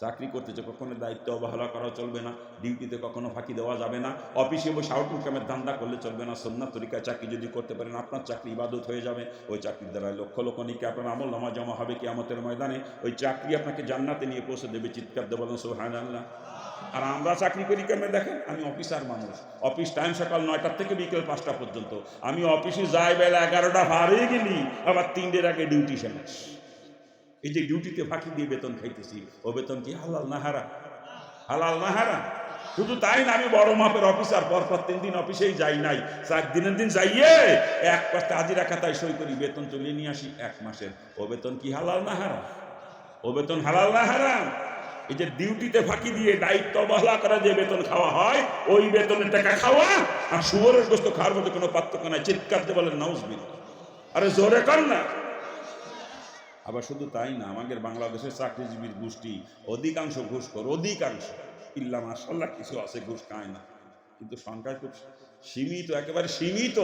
S1: চাকরি করতেছে, কখনো দায়িত্ব অবহেলা করা চলবে না, ডিউটিতে কখনো ফাঁকি দেওয়া যাবে না, অফিসে বসে আউট ইনকামের ধান্দা করলে চলবে না। সুন্নাত তরিকায় চাকরি যদি করতে পারেন, আপনার চাকরি ইবাদত হয়ে যাবে। ওই চাকরির দ্বারা লক্ষ লক্ষ নিকে আপনার আমল নামা জমা হবে কিয়ামতের ময়দানে। ওই চাকরি আপনাকে জান্নাতে নিয়ে পৌঁছে দেবে। চিৎকার দিয়ে বলেন সুবহানাল্লাহ। আর আমরা চাকরি করি কেমন দেখেন? আমি অফিসার মানুষ, অফিস টাইম সকাল 9টা থেকে বিকেল 5টা পর্যন্ত। আমি অফিসে যাই বেলা 11টা পার হয়ে গেলি, আবার 3টের আগে ডিউটি শেষ। এই যে ডিউটিতে ফাঁকি দিয়ে বেতন খাইতেছি, ও বেতন কি হালাল না হারাম? হালাল না হারাম? শুধু তাই না, আমি বড় মাপের অফিসার, পরপর 3 দিন অফিসেই যাই নাই, 4 দিনের দিন যাইয়ে 1 পাশে হাজিরা খাতায় সই করি, বেতন তুলে নিয়ে আসি 1 মাসের। ও বেতন কি হালাল না হারাম? ও বেতন হালাল না হারাম? এই যে ডিউটিতে ফাঁকি দিয়ে দায়িত্ব অবহেলা করা যে বেতন খাওয়া হয়, ওই বেতনের টাকা খাওয়া আর শুয়োরের গোশত খাওয়ার মধ্যে কোনো পার্থক্য নাই। চিৎকার দিয়ে বলেন নাউজুবিল্লাহ। আরে জোরে কর না। আবার শুধু তাই না, আমাদের বাংলাদেশের চাকরিজীবীর গোষ্ঠী অধিকাংশ ঘুষখোর, অধিকাংশ। ইল্লা মাশাআল্লাহ কিছু আছে ঘুষ খায় না, কিন্তু সংখ্যায় খুব সীমিত, একেবারে সীমিত।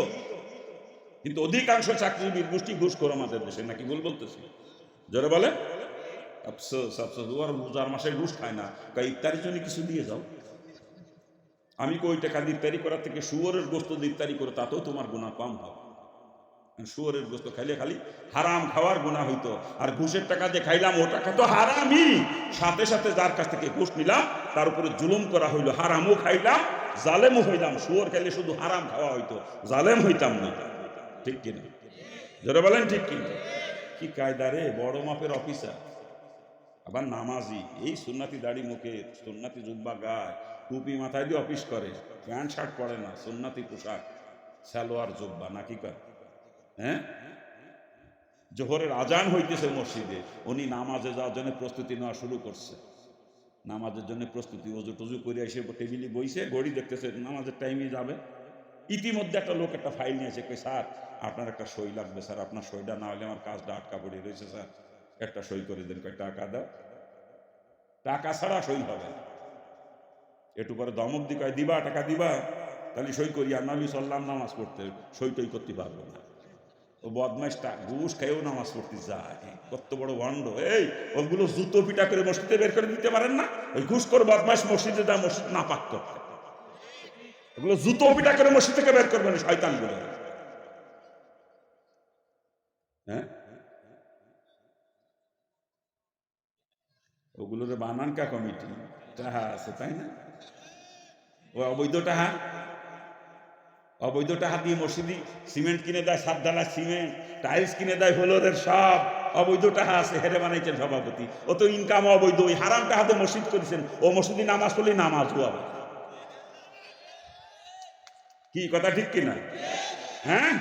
S1: কিন্তু অধিকাংশ চাকরিজীবীর গোষ্ঠী ঘুষখোর আমাদের দেশে, নাকি ভুল বলতেছি? জোরে বলে। আফসোস আফসোস, ওর রোজার মাসে ঘুষ খায় না, ইফতারির জন্য কিছু দিয়ে যাও। আমি কই টাকা দিয়ে ইফতারি করার থেকে শুয়োরের গোশত দিয়ে ইফতারি করো, তাতেও তোমার গুনাহ কম হবে। শুয়োরের গোশত খাইলে খালি হারাম খাওয়ার গুনাহ হইতো, আর ঘুষের টাকা যে খাইলাম ও টাকা তো হারামই। সাথে সাথে যার কাছ থেকে ঘুষ নিলাম তার উপরে জুলুম করা হইলো, হারামও খাইলাম, জালেমও হইলাম। শুয়োর খাইলে শুধু হারাম খাওয়া হইতো, জালেম হইতাম না। ঠিক কিনা? যারা বলেন ঠিক কিনা? কি কায়দা রে! বড় মাপের অফিসার, আবার নামাজি, এই সুন্নাতি দাড়ি মুখে, সুন্নাতি জুব্বা গায়, টুপি মাথায় দিয়ে অফিস করে, প্যান্ট শার্ট পরে না, সুন্নাতি পোশাক, সালোয়ার জুব্বা, নাকি কর? হ্যাঁ, জোহরের আজান হইতেছে মসজিদে, উনি নামাজে যাওয়ার জন্য প্রস্তুতি নেওয়া শুরু করছে। নামাজের জন্য প্রস্তুতি, অজু টজু করে এসে টেবিলে বইছে, ঘড়ি দেখতেছে নামাজের টাইমে যাবে। ইতিমধ্যে একটা লোক একটা ফাইল নিয়েছে, কই স্যার আপনার একটা সই লাগবে স্যার, আপনার সইটা না হলে আমার কাজটা আটকা পড়ে রয়েছে স্যার, একটা সই করে দেন। কয় টাকা দাও, টাকা ছাড়া সই হবে না। একটু পরে দমক দি কয় দিবা, টাকা দিবা, তাহলে সই করি, আর নাহলে চললাম নামাজ পড়তে, সই টই করতে পারবো না। ও বদমাইশটা ঘুষ খেয়েও নামাজ পড়তে যায়, কত বড় ভণ্ড। এই ওগুলো জুতো পিটা করে মসজিদে বের করে দিতে পারেন না? ওই ঘুষ করে বদমাইশ মসজিদে যা, মসজিদ না পাক করতে, ওগুলো জুতো পিটা করে মসজিদ থেকে বের করবেন শয়তান গুলো। হ্যাঁ, ওগুলোরে বানান কা কমিটি টাহা আছে তাই না? ও অবৈধ টাহা, অবৈধ টাকা দিয়ে মসজিদি সিমেন্ট কিনে দেয়, সাত ডালা সিমেন্ট, টাইলস কিনে দেয় ফ্লোরের, সব অবৈধ টাকা আছে। হেরে বানাইছেন সভাপতি, ও তো ইনকাম অবৈধ। ওই হারাম টাকাতে মসজিদ করেছেন, ও মসজিদি নামাজ পড়লে নামাজ হবে। কি কথা ঠিক কিনা? হ্যাঁ,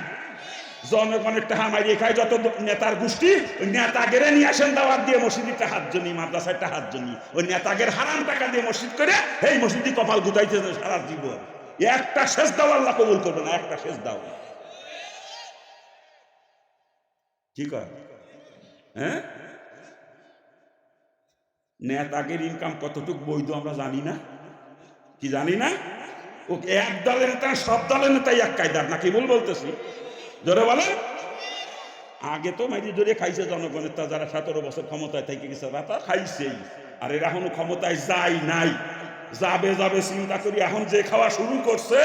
S1: জনগণের টাকা মারিয়ে খায় যত নেতার গোষ্ঠী, ওই নেতাগেরে নিয়ে আসেন দাওয়াত দিয়ে মসজিদি টাকার জন্য, মাদ্রাসায় টাকার জন্য। ওই নেতাগের হারাম টাকা দিয়ে মসজিদ করে এই মসজিদি কপাল গুটাইতেছে সারা জীবন। একটা শেষ দাও আল্লাহ কবুল করবে না, একটা শেষ দাও। কি কর? হ্যাঁ, নেতাগের ইনকাম কতটুক বৈধ আমরা জানি না, কি জানি না? ও এক দলের নেতা, সব দলের নেতাই এক কায়দার, নাকি ভুল বলতেছি? জোরে বলে। আগে তো মাইরি জোরে খাইছে জনগণের, তা যারা 17 বছর ক্ষমতায় থেকে গেছে তা খাইছেই, আর এরা এখনো ক্ষমতায় যায় নাই, যাবে যাবে চিন্তা করি এখন যে খাওয়া শুরু করছে।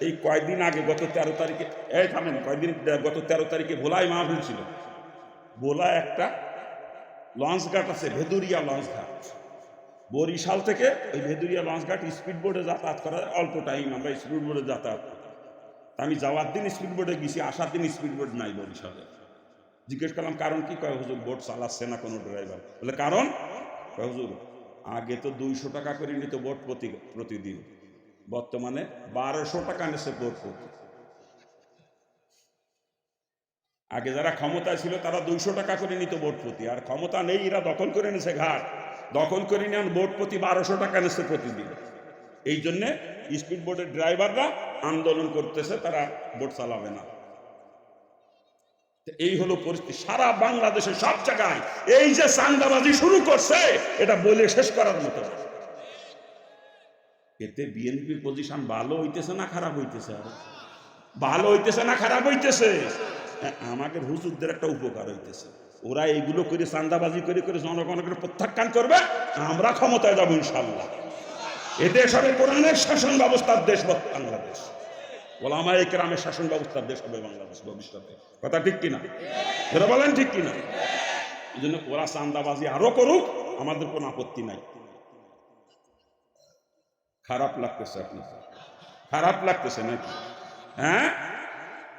S1: এই কয়েকদিন আগে গত 13 তারিখে, এই থামেন, কয়েকদিন গত 13 তারিখে ভোলায় মাহফিল ছিল। ভোলা একটা লঞ্চ ঘাট আছে, ভেদুরিয়া লঞ্চ ঘাট, বরিশাল থেকে ওই ভেদুরিয়া লঞ্চ ঘাট স্পিড বোর্ডে যাতায়াত করা অল্প টাইম, আমরা স্পিড বোর্ডে যাতায়াত করি। আমি যাওয়ার দিন স্পিড বোর্ডে গেছি, আসার দিন স্পিড বোর্ড নাই বরিশালে। জিজ্ঞেস করলাম কারণ কি? কয় হুজুর বোট চালাচ্ছে না কোনো ড্রাইভার। বলে কারণ? কয় হুজুর আগে তো 200 টাকা করে নিত বোট প্রতিদিন, বর্তমানে 1200 টাকা নেছে বোট প্রতি। আগে যারা ক্ষমতায় ছিল তারা 200 টাকা করে নিত বোট প্রতি, আর ক্ষমতা নেই, এরা দখল করে নিছে ঘাট, দখল করে নিয়ে বোট প্রতি 1200 টাকা নেছে প্রতিদিন। এই জন্যে স্পিড বোটের ড্রাইভাররা আন্দোলন করতেছে, তারা বোট চালাবে না। এই হলো পরিস্থিতি সারা বাংলাদেশে সব জায়গায়। এই যে চাঁদাবাজি শুরু করছে, এটা বলে শেষ করার মতো। এতে বিএনপির পজিশন ভালো হইতেছে না খারাপ হইতেছে? আর ভালো হইতেছে না খারাপ হইতেছে? আমাদের হুজুরদের একটা উপকার হইতেছে, ওরা এইগুলো করে চাঁদাবাজি করে করে জনগণকে প্রত্যাখ্যান করবে, আমরা ক্ষমতায় যাবো ইনশাল্লাহ। এদেশ হবে কোরআনের শাসন ব্যবস্থার দেশ বাংলাদেশ, ওলামায়ে কেরামের শাসন ব্যবস্থার দেশ হবে বাংলাদেশ ভবিষ্যতে। কথা ঠিক কিনা? এরা বলেন ঠিক কিনা? এই জন্য ওরা চাঁদাবাজি আরো করুক, আমাদের কোনো আপত্তি নাই। খারাপ লাগতেছে আপনার? খারাপ লাগতেছে নাকি? হ্যাঁ,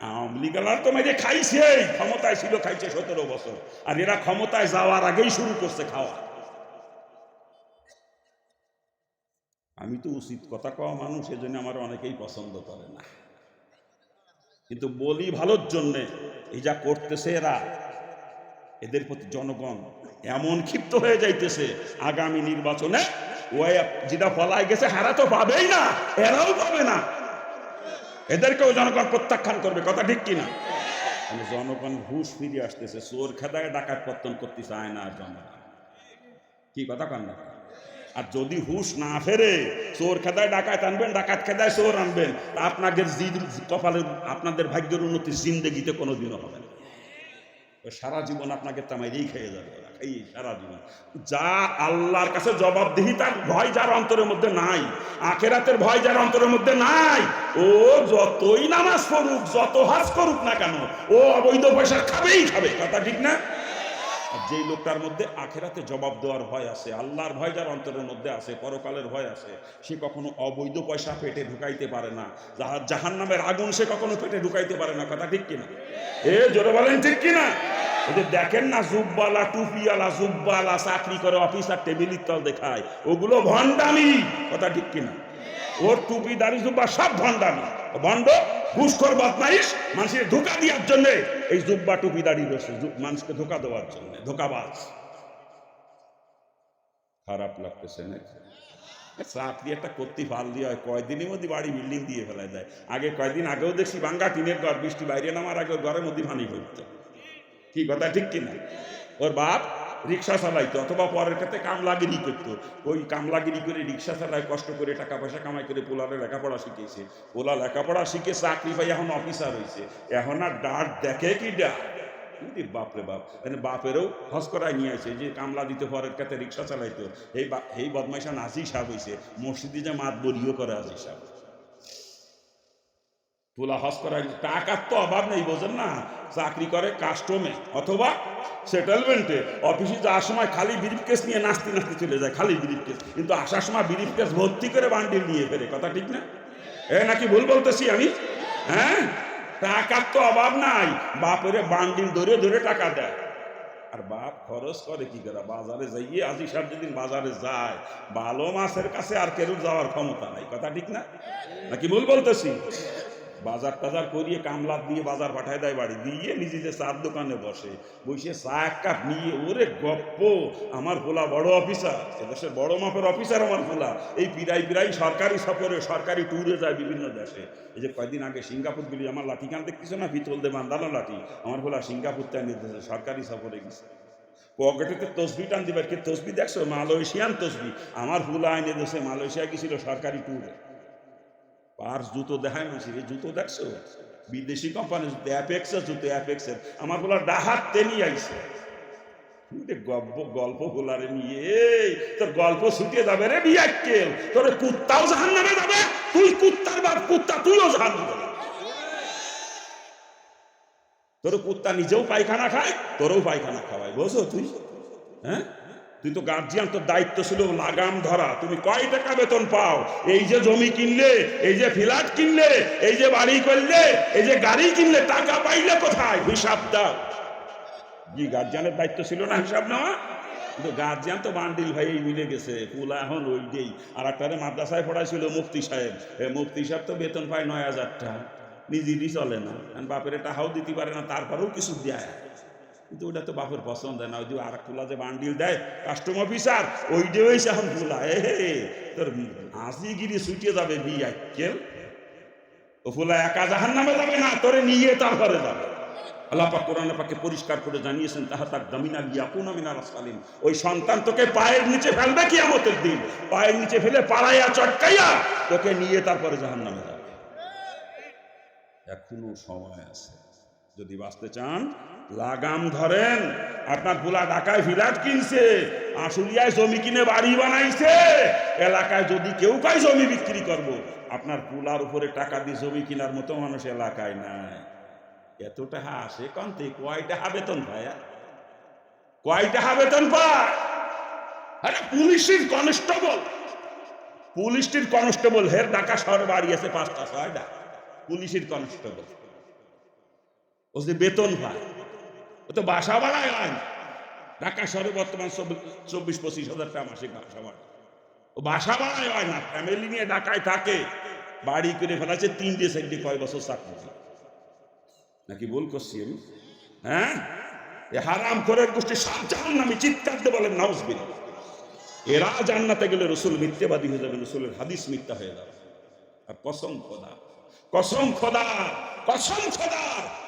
S1: আওয়ামী লীগালার তো মেরে খাইছে, ক্ষমতায় ছিল খাইছে 17 বছর, আর এরা ক্ষমতায় যাওয়ার আগেই শুরু করছে খাওয়া। আমি তো উচিত কথা কওয়া মানুষ, এজন্য আমার অনেকেই পছন্দ করে না, কিন্তু বলি ভালোর জন্যে। এই যা করতেছে এরা, এদের প্রতি জনগণ এমন ক্ষিপ্ত হয়ে যাইতেছে, আগামী নির্বাচনে ওই যেটা ফলায় গেছে হারা তো পাবেই না, এরাও পাবে না, এদেরকেও জনগণ প্রত্যাখ্যান করবে। কথা ঠিক কিনা? জনগণ হুশ ফিরে আসতেছে, চোর খেদায় ডাকাত পত্তন করতে চায় না জনগণ। কি কথা কন না? আর যদি হুশ না ফেরে, চোর খেদায় ডাকাত আনবেন, ডাকাত খেদায় চোর আনবেন, আপনাদের কপালের, আপনাদের ভাগ্যের উন্নতি জিন্দেগিতে কোনোদিনও হবে না। সারা জীবন আপনাকে তামাইরেই খেয়ে যাবে, এই সারা জীবন। যা আল্লাহর কাছে জবাবদিহিতার ভয় যার অন্তরের মধ্যে নাই, আখেরাতের ভয় যার অন্তরের মধ্যে নাই, ও যতই নামাজ পড়ুক, যত হজ করুক না কেন, ও অবৈধ পয়সা খাবেই খাবে। কথা ঠিক না? আর যেই লোকটার মধ্যে আখেরাতে জবাব দেওয়ার ভয় আছে, আল্লাহর ভয় যার অন্তরের মধ্যে আছে, পরকালের ভয় আছে, সে কখনো অবৈধ পয়সা পেটে ঢুকাইতে পারে না, জাহান্নামের আগুন সে কখনো পেটে ঢুকাইতে পারে না। কথা ঠিক কিনা? জোরে বলেন ঠিক কিনা? ওদের দেখেন না, জুব্বালা, টুপিওয়ালা, জুব্বালা চাকরি করে, অফিসার টেবিলের তল দেখায়, ওগুলো ভণ্ডামি। কথা ঠিক কিনা? ওর টুপি দাড়ি জুব্বা সব ভণ্ডামি, ভণ্ড, ঘুষখোর, বদমাইশ, মানুষের ধোকা দেওয়ার জন্য এই জুব্বা টুপি দাড়ি রয়েছে, মানুষকে ধোকা দেওয়ার জন্য, ধোকাবাজ।
S2: খারাপ লাগতেছে না?
S1: চাকরি একটা করতে পারলি হয়, কয়দিনের মধ্যে বাড়ি বিল্ডিং দিয়ে ফেলায় দেয়। আগে কয়দিন আগেও দেখছি ভাঙ্গা টিনের ঘর, বৃষ্টি বাইরে নামার আগে ওর ঘরের মধ্যে পানি পড়তো। কি কথা ঠিক কিনা? ওর বাপ রিক্সা চালাইতো অথবা পরের ক্ষেত্রে কামলাগিরি করতো। ওই কামলাগিরি করে রিক্সা চালায়, কষ্ট করে টাকা পয়সা কামাই করে পোলারে লেখাপড়া শিখেছে। পোলা লেখাপড়া শিখে চাকরি পাই এখন অফিসার হয়েছে। এখন আর ডাক দেখে কি ডাক, বাপরে বাপ। বাপেরও হজ করায় নিয়ে আসে যে কামলা দিতে পরের ক্ষেত্রে রিক্সা চালাইতো। এই বদমাইশা নাজি সাহেব হয়েছে, মসজিদে যে মাত বরিও করে আজি সাহেব। পোলা হজ করায়, টাকার তো অভাব নেই বোঝেন না। চাকরি করে কাস্টমে অথবা সেটেলমেন্টে। অফিসে যাওয়ার সময় খালি ব্রিফকেস নিয়ে নাচতে নাচতে চলে যায়, খালি ব্রিফকেস, কিন্তু আসার সময় ব্রিফকেস ভর্তি করে বান্ডিল নিয়ে ফেরে। কথা ঠিক না? নাকি ভুল বলতেছি আমি? হ্যাঁ, টাকার তো অভাব নাই, বাপের বান্ডিল ধরে ধরে টাকা দেয়। আর বাপ খরচ করে কি করে? বাজারে যাইয়ে, আজি সাহেব যেদিন বাজারে যায়, ভালো মাছের কাছে আর কেউ যাওয়ার ক্ষমতা নাই। কথা ঠিক না? নাকি ভুল বলতেছি? বাজার টাজার করিয়ে কামলা দিয়ে বাজার পাঠায় দেয় বাড়ি, দিয়ে নিজে যে চার দোকানে বসে, বসে চা এক কাপ নিয়ে, ওরে গপ্প, আমার পোলা বড় অফিসার, এদেশের বড় মাপের অফিসার আমার পোলা। এই পিরাই সরকারি সফরে, সরকারি ট্যুরে যায় বিভিন্ন দেশে। এই যে কয়েকদিন আগে সিঙ্গাপুর গেলি, আমার লাঠি কান দেখতেছো না, পিতল দিয়ে বান্ধানো লাঠি, আমার পোলা সিঙ্গাপুর তাই নির্দেশে সরকারি সফরে গেছে। পকেটেতে তসবি টান দিবার, কি তসবি দেখছো? মালয়েশিয়ান তসবি। আমার পোলা আইনে দেশে মালয়েশিয়া গেছিল সরকারি ট্যুরে। পার্স জুতো দেখায় মাসি, এই জুতো দেখছো? বিদেশি কোম্পানি জুতো, অ্যাপেক্সের জুতো, অ্যাপেক্সের। আমার বলা ডাহাত টেনি আইছে। গল্প গোলারে নিয়ে তোর গল্প ছুটিয়ে যাবে রে বিয়াক্কেল। তোর কুত্তাও জাহান্নামে যাবে, তুই কুত্তার বাপ কুত্তা, তুইও জাহান্নামে যাবে। তোর কুত্তা নিজেও পায়খানা খায়, তোরও পায়খানা খাওয়ায়, বুঝো তুই? হ্যাঁ, তুই তো গার্জিয়ান, তোর দায়িত্ব ছিল লাগাম ধরা। তুমি কয় টাকা বেতন পাও? এই যে জমি কিনলে, এই যে ফ্ল্যাট কিনলে, এই যে বাড়ি করলে, এই যে গাড়ি কিনলে, টাকা পাইলে কোথায়? হিসাব দাও। জি, গার্জিয়ানের দায়িত্ব ছিল না হিসাব নেওয়া? কিন্তু গার্জিয়ান তো বান্ডিল ভাই মিলে গেছে, পুলা এখন ওই যেই। আর একটারে মাদ্রাসায় পড়াইছিল মুফতি সাহেব। মুফতি সাহেব তো বেতন পায় 9,000 টাকা, নিজেরই চলে না, বাপের টাকাও দিতে পারে না, তারপরেও কিছু দেয়। কিন্তু ওটা তো বাপের পছন্দ হয় না। ওই যে আর এক ফুলা যে বান্ডিল দেয় কাস্টম অফিসার, ওইটা হয়েছে এখন ফুলা। তোর হাসিগিরি ছুটিয়ে যাবে বিয়াক্কেল। ও ফুলা একা জাহান্নামে যাবে না, তোরে নিয়ে তারপরে যাবে। আল্লাহ পাক কোরআনে পাকে পরিষ্কার করে জানিয়েছেন, তাহা তাক দামিনা ইয়াকুনা মিনাল সালিম। ওই সন্তান তোকে পায়ের নিচে ফেলবে কিয়ামতের দিন, পায়ের নিচে ফেলে পাড়াইয়া চটকাইয়া তোকে নিয়ে তারপরে জাহান্নামে যাবে। এখনো সময় আছে, যদি বাঁচতে চান লাগাম ধরেন। আপনার পোলা ঢাকায় ফ্ল্যাট কিনছে, আশুলিয়ায় জমি কিনে বাড়ি বানাইছে, এলাকায় যদি কেউ কয় জমি বিক্রি করব, আপনার পোলার উপরে টাকা দিয়ে জমি কেনার মতো মানুষ এলাকায় নাই। এত টাকা আসে কন্তে? কয় টাকা বেতন পায়? কয় টাকা বেতন পায়? আরে পুলিশের কনস্টেবল হের ঢাকা শহরে বাড়ি আছে 5টা 6টা পুলিশের কনস্টেবল। ও যে বেতন পায়, ও তো বাসা ভাড়ায় হয়। ঢাকা শহরে বর্তমান 24-25 হাজার টাকা মাসিক বাসা ভাড়া। ও বাসা ভাড়ায় হয় না, ফ্যামিলি নিয়ে ঢাকায় থাকে, বাড়ি করে ফেলাচ্ছে 3-4 কয় বছর চাকরি। নাকি ভুল করছি আমি? হ্যাঁ, হারাম করে গোষ্ঠী সব জাহান্নামী, চিৎকার দিয়ে বলেন নাউজুবিল্লাহ। এরা জান্নাতে গেলে রসুল মিথ্যাবাদী হয়ে যাবে, রসুলের হাদিস মিথ্যা হয়ে যাবে। আর কসম খোদা, কসম খোদা, কসম খোদা,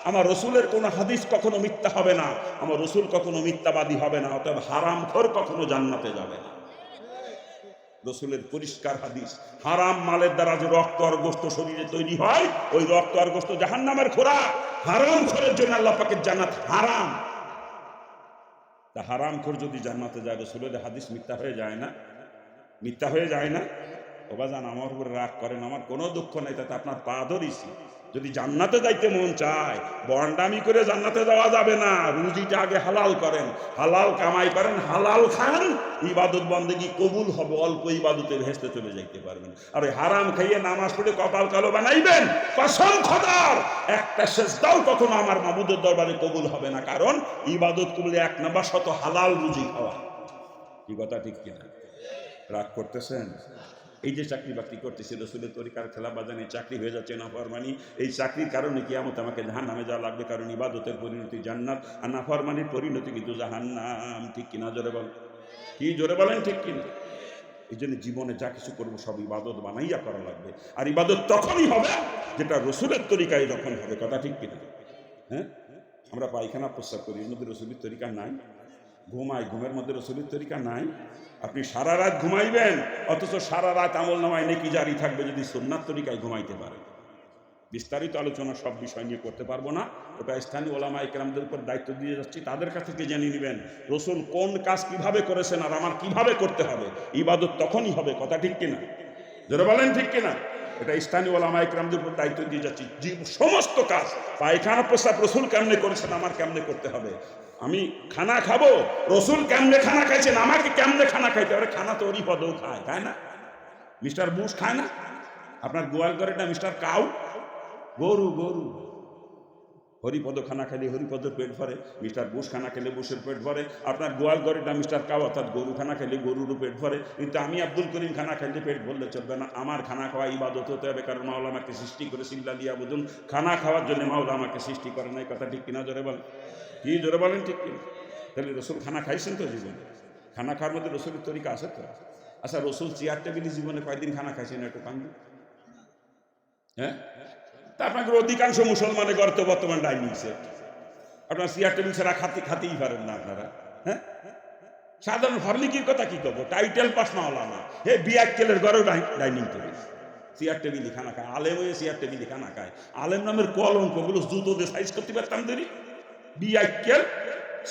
S1: আমার রসুলের কোন হাদিস কখনো মিথ্যা হবে না, আমার রসুল কখনো মিথ্যাবাদী হবে না। অতএব হারামখোর কখনো জান্নাতে যাবে না। রসুলের পরিষ্কার হাদিস, হারাম মালের দ্বারা যে রক্ত আর গোশত শরীরে তৈরি হয়, ওই রক্ত আর গোশত জাহান্নামের খোরাক। হারামখোরের জন্য আল্লাহ পাকের জান্নাত হারাম। তা হারামখোর যদি জান্নাতে যায়, রসুলের হাদিস মিথ্যা হয়ে যায় না? মিথ্যা হয়ে যায় না? বাবা জান, আমার উপরে রাগ করেন, আমার কোনো দুঃখ নেই, তাতে আপনার পা ধরিছি। যদি জান্নাতে যাইতে মন চায়, বন্ডামি করে জান্নাতে যাওয়া যাবে না। রুজিটা আগে হালাল করেন, হালাল কামাই করেন, হালাল খান, ইবাদত বন্দেগী কবুল হবে, অল্প ইবাদতে ভেস্তে চলে যাইতে পারবেন। আর ওই হারাম খাইয়ে নামাজ পড়ে কপাল কালো বানাইবেন, কসম খোদার একটা সেজদাও কখনো আমার মাবুদের দরবারে কবুল হবে না। কারণ ইবাদত করলে 1 নাম্বার শত হালাল রুজি খাওয়া। কি কথা ঠিক কিনা? রাগ করতেছেন? এই যে চাকরি বাকরি করতেছে, রসুলের তরিকার খেলা বাজানে চাকরি হয়ে যাচ্ছে নাফরমানি। এই চাকরির কারণে কিয়ামত আমাকে জাহান্নামে যাওয়া লাগবে, কারণ ইবাদতের পরিণতি জান্নাত, আর নাফরমানির পরিণতি কিন্তু জাহান্নাম। ঠিক কিনা? জোরে বল। কি জোরে বলেন ঠিক কিনা? এই জন্য জীবনে যা কিছু করবো সব ইবাদত বানাইয়া করা লাগবে। আর ইবাদত তখনই হবে যেটা রসুলের তরিকায় যখন হবে। কথা ঠিক কিনা? হ্যাঁ, আমরা পায়খানা প্রস্রাব করি, এর মধ্যে রসুলের তরিকা নাই। ঘুমাই, ঘুমের মধ্যে রসুলের তরিকা নাই। আপনি সারা রাত ঘুমাইবেন, অথচ সারা রাত আমল নামায় নেকি জারি থাকবে যদি সুন্নাত তরিকায় ঘুমাইতে পারেন। বিস্তারিত আলোচনা সব বিষয় নিয়ে করতে পারবো না, ওটা স্থানীয় ওলামা ইকরামদের উপর দায়িত্ব দিয়ে যাচ্ছি, তাদের কাছ থেকে জেনে নেবেন রসুল কোন কাজ কিভাবে করেছেন আর আমার কিভাবে করতে হবে। ইবাদত তখনই হবে। কথা ঠিক কিনা? যারা বলেন ঠিক কিনা? এটা স্থানীয় ওলামা ইকরামদের উপর দায়িত্ব দিয়ে যাচ্ছি। সমস্ত কাজ, পায়খানা প্রস্রাব রসুল কেমনে করেছেন আমার কেমনে করতে হবে। আমি খানা খাবো, রসুল কেমনে খানা খাইছেন আমাকে কেমনে খানা খাইতে হবে। খানা তো ওরই পদও খায়, তাই না? মিস্টার বুশ খায় না? আপনার গোয়াল করে না মিস্টার কাউ, গরু গরু হরিপদ খানা খেলে হরিপদের পেট ভরে, মিস্টার বুশ খানা খেলে বুশের পেট ভরে। আপনার গোয়াল গড়েটা মিস্টার কাউ অর্থাৎ গরু খানা খেলে গরুরও পেট ভরে। কিন্তু আমি আব্দুল করিম খানা খেলে পেট ভরলে চলবে না। আমার খানা খাওয়া ইবাদত হতে হবে, কারণ মাওলা আমাকে সৃষ্টি করে সিল্লা দিয়া বুঝুন খানা খাওয়ার জন্য মাওলা আমাকে সৃষ্টি করে নাই। কথা ঠিক কিনা? জোরে বলেন। কি জোরে বলেন ঠিক কিনা? তাহলে রসুল খানা খাইছেন তো জীবনে? খানা খাওয়ার মধ্যে রসুলের তরিকা আছে তো? আচ্ছা, রসুল চেয়ার টেবিলে জীবনে কয়দিন খানা খাইছেন একটু কান্দি? হ্যাঁ, তা আপনাদের অধিকাংশ মুসলমানের ঘর তো বর্তমান ডাইনিং সেট। আপনার চেয়ার টেবিল ছাড়া খাতেই পারেন না আপনারা। হ্যাঁ, সাধারণ পাবলিকের কথা কি করবো? টাইটেল পাস মাওলানা, হে বিয়াক্কেলের ঘরেও ডাইনিং টেবিল, চেয়ার টেবিলই খানা খায়। আলেম হয়ে চেয়ার টেবিলই খানা খায়। আলেম নামের কলঙ্ক, ওগুলো জুতো দিয়ে সাইজ করতে পারতাম দেরি। বিয়াক্কেল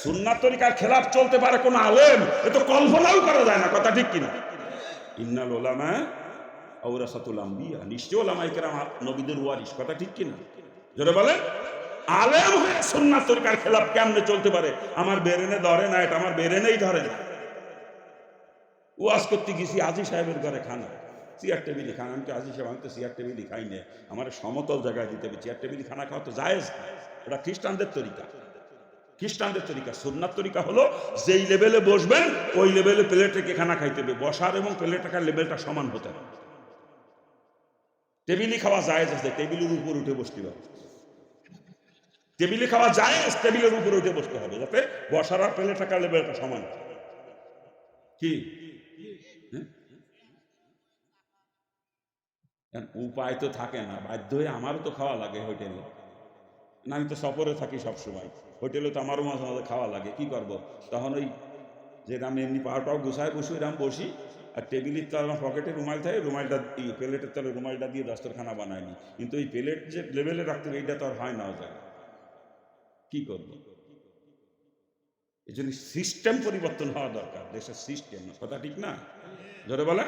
S1: সুন্নাত তরিকার খেলাফ চলতে পারে কোন আলেম, এ তো কল্পনাও করা যায় না। কথা ঠিক কিনা? ইন্নাল উলামা আওরাসাতুল আম্বিয়া, নিশ্চয় ওলামায়ে কেরাম নবীদের ওয়ারিস। কথা ঠিক কিনা? যারা বলে আলেম হয়ে সুন্নাত তরিকার খেলাফ কেমনে চলতে পারে? আমার বেরেনে ধরে না, এটা আমার বেরেনেই ধরে না। ওয়াজ করতে গেছি আজি সাহেবের ঘরে খানা, চেয়ার টেবিলি খানা। আমি তো আজি সাহেব, আমি তো চেয়ার টেবিলি খাই না, আমার সমতল জায়গায় দিতে হবে। চেয়ার টেবিলি খানা খাওয়া তো জায়েজ, এটা খ্রিস্টানদের তরিকা। খ্রিস্টানদের তরিকা, সুন্নাত তরিকা হলো যেই লেভেলে বসবেন ওই লেভেলে প্লেট রেখে খানা খাইতে হবে। বসার এবং প্লেট রাখার লেভেলটা সমান হতে হবে। টেবিলি খাওয়া জায়েজ আছে, টেবিলের উপর উঠে বসতে হবে। টেবিলে খাওয়া জায়েজ, টেবিলের উপর উঠে বসতে হবে, যাতে বসার আর প্লেট রাখার লেভেলটা সমান। কি উপায় তো থাকে না, বাধ্য হয়ে আমারও তো খাওয়া লাগে হোটেলে। না, আমি তো সফরে থাকি সবসময়, হোটেলে তো আমারও মাঝে মাঝে খাওয়া লাগে। কি করবো তখন? ওই যে আমি এমনি পাওয়াটাও গুছায় বসি, এরকম বসি, আর টেবিলের তো আমার পকেটে রুমাল থাকে, রুমালটা প্লেটের তলে রুমালটা দিয়ে দস্তরখানা বানায়নি। কিন্তু এই প্লেট যে লেভেলে রাখতে হবে এইটা তো আর হয় না ও জায়গায়। কি করবো? এই জন্য সিস্টেম পরিবর্তন হওয়া দরকার, দেশের সিস্টেম। কথা ঠিক না? ধরে বলে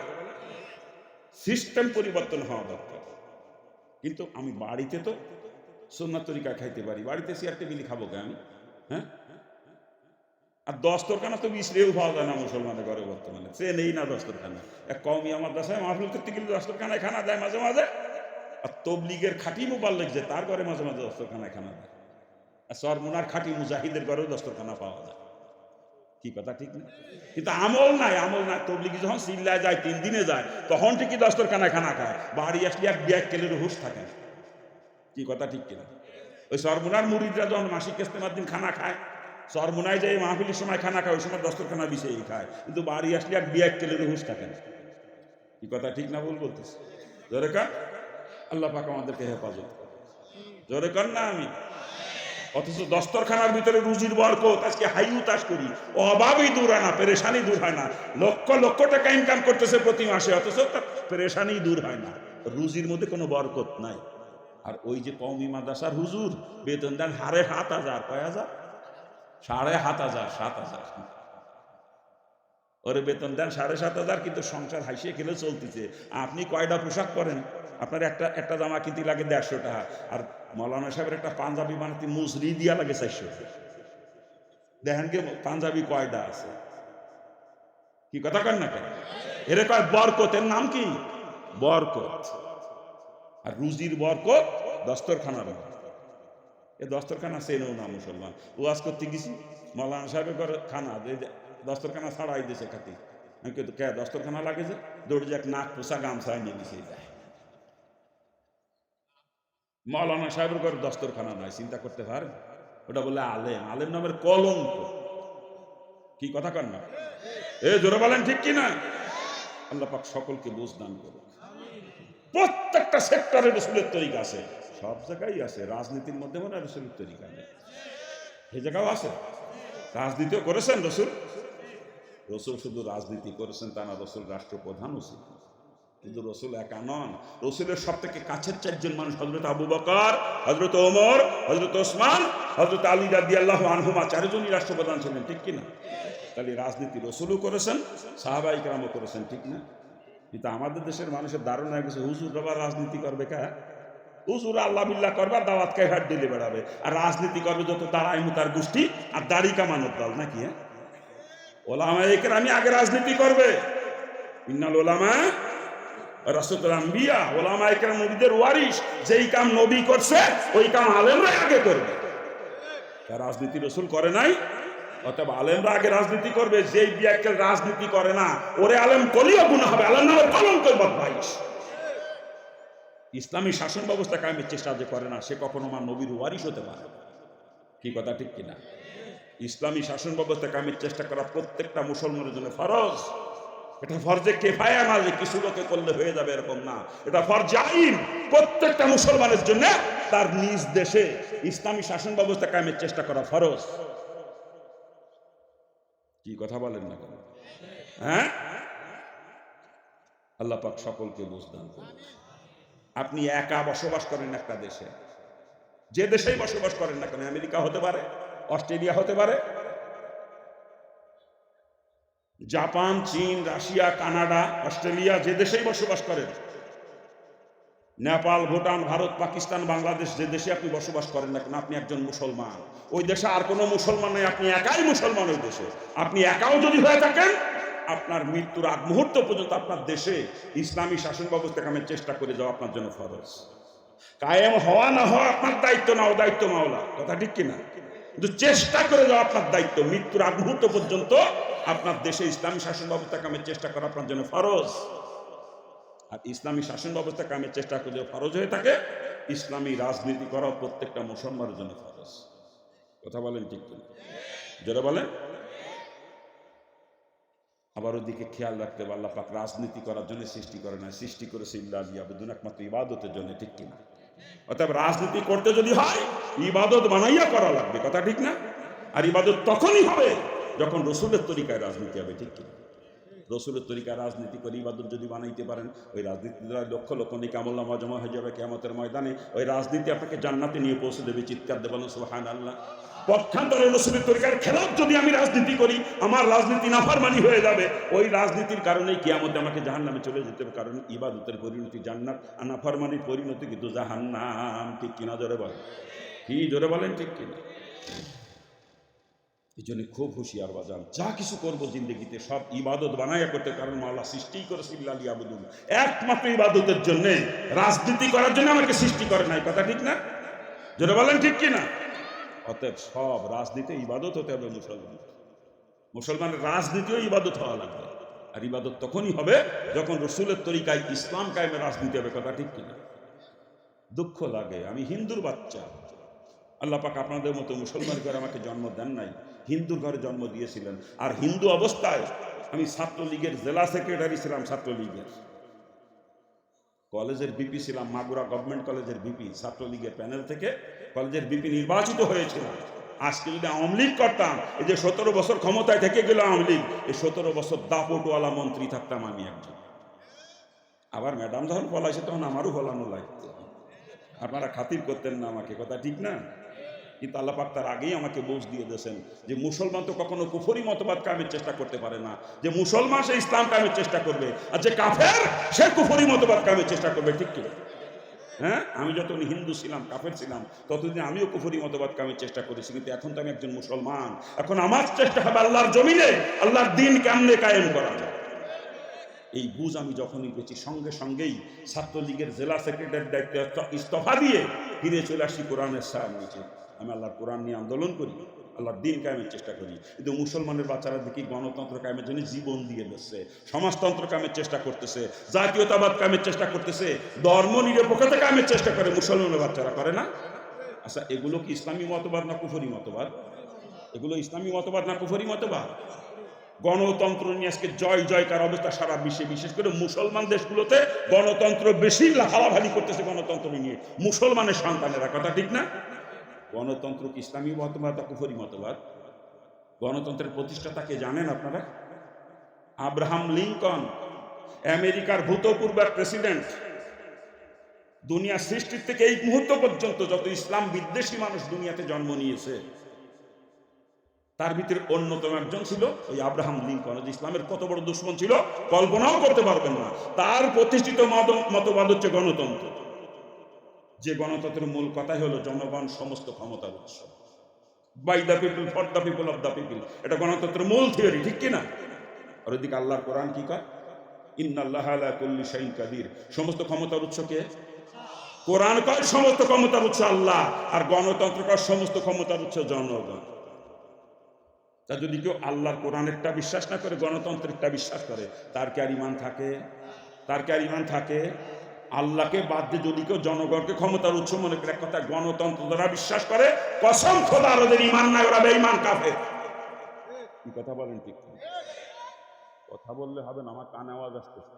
S1: সিস্টেম পরিবর্তন হওয়া দরকার। কিন্তু আমি বাড়িতে তো সুন্নাত তরিকা খাইতে পারি, বাড়িতে চেয়ার টেবিলি খাবো কে আমি? হ্যাঁ, আর দস্তরখানা তো বিছড়েও পাওয়া যায় না মুসলমানের ঘরে বর্তমানে। সে নেই না দস্তরখানা। এক কওমি আমার দেশে মাহফিল করতে গেলে দস্তরখানায় খানা দেয় মাঝে মাঝে। আর তবলিগের খাঁটি মুবাল্লিগ যে, তার ঘরে মাঝে মাঝে দস্তরখানায় খানা দেয়। আর সরমুনার খাঁটি মুজাহিদের ঘরেও দস্তরখানা পাওয়া যায়। কি কথা ঠিক না? কিন্তু আমল নাই, আমল নাই। তবলিগি যখন সিল্লায় যায়, 3 দিনে যায়, তখন ঠিকই দস্তরখানায় খানা খায়। বাড়ি আসলে এক কেলের হুঁশ থাকে। কি কথা ঠিক কিনা? ওই সরমুনার মুরিদরা যখন মাসিক ইস্তেমার দিন খানা খায়, সরমুনায় যায় মাহফিলের সময় খানা খায়, ওই সময় দস্তরখানা বিছিয়েই খায়। কিন্তু বাড়ি আসলে এক কেলের হুঁশ থাকে না। কি কথা ঠিক না ভুল বলতেছি? জোরে কান, আল্লাহ পাক আমাদেরকে হেফাজত। জোরে কান না আমি। অথচ দস্তরখানার ভিতরে রুজির বরকত, আজকে হাইউ তাস করি, অভাবই দূর হয় না, পেরেশানি দূর হয় না। লক্ষ লক্ষ টাকা ইনকাম করতেছে প্রতি মাসে, অথচ তার পেরেশানি দূর হয় না। রুজির মধ্যে কোনো বরকত নাই। আর ওই যে কওমি মাদ্রাসার হুজুর বেতন দেন 7,500, কয় হাজার? 7,500, 7,000। ওরে বেতন দেন 7,500, কিন্তু সংসার হাসিয়ে খেলে চলতেছে। আপনি কয়টা পোশাক পরেন? আপনার একটা জামা কিনতে লাগে 150 টাকা, আর মৌলানা সাহেবের একটা পাঞ্জাবি বানাতে মুজরি দিয়া লাগে 400 টাকা। দেখেন কে পাঞ্জাবি কয়টা আছে? কি কথা কন না কেন? এরে কয় বরকত। এর নাম কি? বরকত। আর রুজির বরকত দস্তরখানার। এ দস্তরখানা চেনেও না মুসলমান। ওয়াজ করতে গেছি, মৌলানা সাহেবের ঘরে খানা, দস্তরখানা ছাড়াই দিয়েছে খাতি। আমি কিন্তু কে দস্তরখানা লাগে যে? দৌড়ে যে এক নাক পোষা গামছায় নিয়ে গেছে যায়। মৌলানা সাহেবের ঘরে দস্তরখানা নয়, চিন্তা করতে পারেন? ওটা বলে আলেম, আলেম নামের কলঙ্ক। কি কথা কন না? জোরে বলেন ঠিক কিনা? আল্লাহ পাক সকলকে বুঝ দান করুন। প্রত্যেকটা সেক্টরে রসুলের তরিকা আছে, সব জায়গায় আছে। রাজনীতির মধ্যে মনে হয় রসুলের তরিকা নেই, এই জায়গাও আছে। রাজনীতিও করেছেন রসুল। রসুল শুধু রাজনীতি করেছেন তা না, রসুল রাষ্ট্রপ্রধানও ছিলেন। কিন্তু রসুল একা নন, রসুলের সব থেকে কাছের চারজন মানুষ হযরত আবু বকর, হযরত ওমর, হযরত ওসমান, হযরত আলী রাদিয়াল্লাহু আনহুমা, চারজনই রাষ্ট্রপ্রধান ছিলেন, ঠিক কিনা? তাহলে রাজনীতি রসুলও করেছেন, সাহাবায়ে কেরামও করেছেন, ঠিক না? কিন্তু আমাদের দেশের মানুষের ধারণা হয়ে গেছে হুজুর আবার রাজনীতি করবে। কা হুজুর আল্লাহ বিল্লাহ করবে, দাওয়াত খাই হাট দিলে বেড়াবে, আর রাজনীতি করবে যত দাঁড়াই মুতার গোষ্ঠী আর দাড়ি কামানোর দল, নাকি? হ্যাঁ, ওলামায়ে কেরাম আগে রাজনীতি করবে। ইন্নাল উলামা ওয়ারাসাতুল আম্বিয়া, ওলামায়ে কেরাম নবীদের ওয়ারিস। যেই কাম নবী করছে ওই কাম আলেমরা আগে করবে। তার রাজনীতি রসুল করে নাই, অতএব আলেমরা আগে রাজনীতি করবে। যেই বিয়াক্কেল রাজনীতি করে না ওরে আলেম কলিও গুনাহ হবে, আল্লাহর নামে কলঙ্ক বদমাইশ। ইসলামী শাসন ব্যবস্থা কায়েমের চেষ্টা যে করে না সে কখনো আমার নবীর ওয়ারিস হতে পারে। কি কথা ঠিক কিনা? ইসলামী শাসন ব্যবস্থা কায়েমের চেষ্টা করা প্রত্যেকটা মুসলমানের জন্য ফরজ। এটা ফরজে কিফায়া না, যে কিছু লোকে করলে হয়ে যাবে এরকম না, এটা ফরজে আইন। প্রত্যেকটা মুসলমানের জন্য তার নিজ দেশে ইসলামী শাসন ব্যবস্থা কায়েমের চেষ্টা করা ফরজ। কি কথা বলেন না কেন? হ্যাঁ, আল্লাহ পাক সকলকে বুঝ দান করুন। আপনি একা বসবাস করেন একটা দেশে, যে দেশেই বসবাস করেন না কেন, আমেরিকা হতে পারে, অস্ট্রেলিয়া হতে পারে, জাপান, চীন, রাশিয়া, কানাডা, অস্ট্রেলিয়া, যে দেশেই বসবাস করেন, নেপাল, ভুটান, ভারত, পাকিস্তান, বাংলাদেশ, যে দেশে আপনি বসবাস করেন না কেন, আপনি একজন মুসলমান। ওই দেশে আর কোনো মুসলমান নেই, আপনি একাই মুসলমান ওই দেশে। আপনি একাও যদি হয়ে থাকেন, আপনার মৃত্যুর আগ মুহূর্ত পর্যন্ত আপনার দেশে ইসলামী শাসন ব্যবস্থা কায়েমের চেষ্টা করে যাওয়া আপনার জন্য ফরজ। কায়েম হওয়া না হওয়া আপনার দায়িত্ব না, ও দায়িত্ব মাওলা। কথা ঠিক কিনা? কিন্তু চেষ্টা করে যাওয়া আপনার দায়িত্ব। মৃত্যুর আগ মুহূর্ত পর্যন্ত আপনার দেশে ইসলামী শাসন ব্যবস্থা কায়েমের চেষ্টা করা আপনার জন্য ফরজ। আর ইসলামী শাসন ব্যবস্থা কায়েমের চেষ্টা করে ফরজ হয়ে থাকে, ইসলামী রাজনীতি করাও প্রত্যেকটা মুসলমানের জন্য ফরজ। কথা বলেন ঠিক কিনা? যারা বলেন। আবার ওদিকে খেয়াল রাখতে হবে, আল্লাহ পাক রাজনীতি করার জন্য সৃষ্টি করে না, সৃষ্টি করেছে ইল্লা লিয়াবুদুন, একমাত্র ইবাদতের জন্য, ঠিক কিনা? অতএব রাজনীতি করতে যদি হয় ইবাদত বানাইয়া করা লাগবে। কথা ঠিক না? আর ইবাদত তখনই হবে যখন রসুলের তরিকায় রাজনীতি হবে, ঠিক কিনা? রসুলের তরিকায় রাজনীতি করে ইবাদত যদি বানাইতে পারেন, ওই রাজনীতি দ্বারা লক্ষ লক্ষ নেকি আমলনামা জমা হয়ে যাবে কিয়ামতের ময়দানে। ওই রাজনীতি আপনাকে জান্নাতে নিয়ে পৌঁছে দেবে। চিৎকার দেবেন সুবহানাল্লাহ। পক্ষান্তরে রসুলের তরিকার খেলাফ যদি আমি রাজনীতি করি, আমার রাজনীতি নাফরমানি হয়ে যাবে। ওই রাজনীতির কারণেই কিয়ামতে আমাকে জাহান্নামে চলে যেতে হবে, কারণ ইবাদতের পরিণতি জান্নাত, আর নাফরমানির পরিণতি কিন্তু জাহান্নাম। ঠিক কিনা? জোরে বলেন। কি জোরে বলেন? ঠিক কিনা? এই জন্য খুব হুঁশিয়ার বাজান, যা কিছু করবো জিন্দগিতে সব ইবাদত বানাইয়া করতে, কারণ আল্লাহ সৃষ্টি করেছে ইল্লা লিয়াবুদুন, একমাত্র ইবাদতের জন্য। রাজনীতি করার জন্য আমাকে সৃষ্টি করে নাই। কথা ঠিক না? জোরে বলেন ঠিক কিনা? অতএব সব রাজনীতি ইবাদত হতে হবে মুসলমান। মুসলমানের রাজনীতিও ইবাদত হওয়া লাগবে। আর ইবাদত তখনই হবে যখন রসুলের তরিকায় ইসলাম কায়েমে রাজনীতি হবে। কথা ঠিক কিনা? দুঃখ লাগে, আমি হিন্দুর বাচ্চা। আল্লাহ পাক আপনাদের মতো মুসলমান ঘরে আমাকে জন্ম দেন নাই, হিন্দুর ঘরে জন্ম দিয়েছিলেন। আর হিন্দু অবস্থায় আমি ছাত্রলীগের জেলা সেক্রেটারি ছিলাম, ছাত্রলীগের কলেজের বিপি ছিলাম, মাগুরা গভর্নমেন্ট কলেজের বিপি। ছাত্রলীগের প্যানেল থেকে কলেজের বিপি নির্বাচিত হয়েছিলাম। আজকে যদি আওয়ামী লীগ করতাম, এই যে 17 বছর ক্ষমতায় থেকে গেল আওয়ামী লীগ, এই 17 বছর দাপটওয়ালা মন্ত্রী থাকতাম আমি একজন। আবার ম্যাডাম যখন পলাইছে তখন আমারও ফলানো লাগতো, আপনারা খাতির করতেন না আমাকে। কথা ঠিক না? কিন্তু আল্লাহ পাক তার আগেই আমাকে বোঝ দিয়ে দিয়েছেন যে মুসলমান তো কখনো কুফরি মতবাদ কায়েমের চেষ্টা করতে পারে না। যে মুসলমান সে ইসলাম কায়েমের চেষ্টা করবে, আর যে কাফের সে কুফরি মতবাদ কায়েমের চেষ্টা করবে। ঠিক কি? হ্যাঁ, আমি যতদিন হিন্দু ছিলাম, কাফের ছিলাম, ততদিন আমিও কুফরি মতবাদ কায়েমের চেষ্টা করেছি। কিন্তু এখন তো আমি একজন মুসলমান, এখন আমার চেষ্টা হবে আল্লাহর জমিনে আল্লাহর দ্বীন কেমনে কায়েম করা যায়। এই বুঝ আমি যখনই পেয়েছি, সঙ্গে সঙ্গেই ছাত্রলীগের জেলা সেক্রেটারির দায়িত্ব ইস্তফা দিয়ে ফিরে চলে আসি কোরআনের ছায়ার নিচে। আমি আল্লাহর কোরআন নিয়ে আন্দোলন করি, আল্লাহর দ্বীন কায়েমের চেষ্টা করি। কিন্তু মুসলমানের বাচ্চারা দেখি গণতন্ত্র কায়েমের জন্য জীবন দিয়ে দিচ্ছে, সমাজতন্ত্র কায়েমের চেষ্টা করতেছে, জাতীয়তাবাদ কায়েমের চেষ্টা করতেছে, ধর্ম নিরপেক্ষতা কায়েমের চেষ্টা করে। মুসলমানের বাচ্চারা করে না? আচ্ছা, এগুলো কি ইসলামী মতবাদ না কুফরি মতবাদ? এগুলো ইসলামী মতবাদ না কুফরি মতবাদ? গণতন্ত্র নিয়ে আজকে জয় জয়কার অবস্থা সারা বিশ্বে, বিশেষ করে মুসলমান দেশগুলোতে গণতন্ত্র বেশি হালাহালি করতেছে গণতন্ত্র নিয়ে মুসলমানের সন্তানেরা। কথা ঠিক না? গণতন্ত্র কি ইসলামী মতবাদ না কুফরি মতবাদ? গণতন্ত্রের প্রতিষ্ঠাতাকে জানেন আপনারা? আব্রাহাম লিঙ্কন, আমেরিকার ভূতপূর্ব প্রেসিডেন্ট। দুনিয়া সৃষ্টির থেকে এই মুহূর্ত পর্যন্ত যত ইসলাম বিদ্বেষী মানুষ দুনিয়াতে জন্ম নিয়েছে, তার ভিতরে অন্যতম একজন ছিল ওই আব্রাহাম লিঙ্কন। ইসলামের কত বড় দুশ্মন ছিল কল্পনাও করতে পারবেন না। তার প্রতিষ্ঠিত মতবাদ হচ্ছে গণতন্ত্র, যে গণতন্ত্রের মূল কথাই হলো জনগণ সমস্ত ক্ষমতার উৎস, by the people for the people of the people. এটা গণতন্ত্রের মূল থিওরি, ঠিক কিনা? আর ওইদিকে আল্লাহর কোরআন কি কয়? ইন্নাল্লাহা আলা কুল্লি শাইইন কাদির। সমস্ত ক্ষমতার উৎস কে? কোরআন কয় সমস্ত ক্ষমতার উৎস আল্লাহ, আর গণতন্ত্র কয় সমস্ত ক্ষমতার উৎস জনগণ। তা যদি কেউ আল্লাহর কোরআনেরটা বিশ্বাস না করে গণতন্ত্রেরটা বিশ্বাস করে, তার কি আর ইমান থাকে? তার কি আর ইমান থাকে? আল্লাহকে বাদ দিয়ে যদি কেউ জনগণকে ক্ষমতার উৎস মনে করে, এক কথা গণতন্ত্র দ্বারা বিশ্বাস করে, কসম খোদার ওদের ইমান নাই, ওরা বেঈমান কাফের। কি কথা বলেন? ঠিক কথা বললে হবে না, আমার কানে আওয়াজ আসতেছে।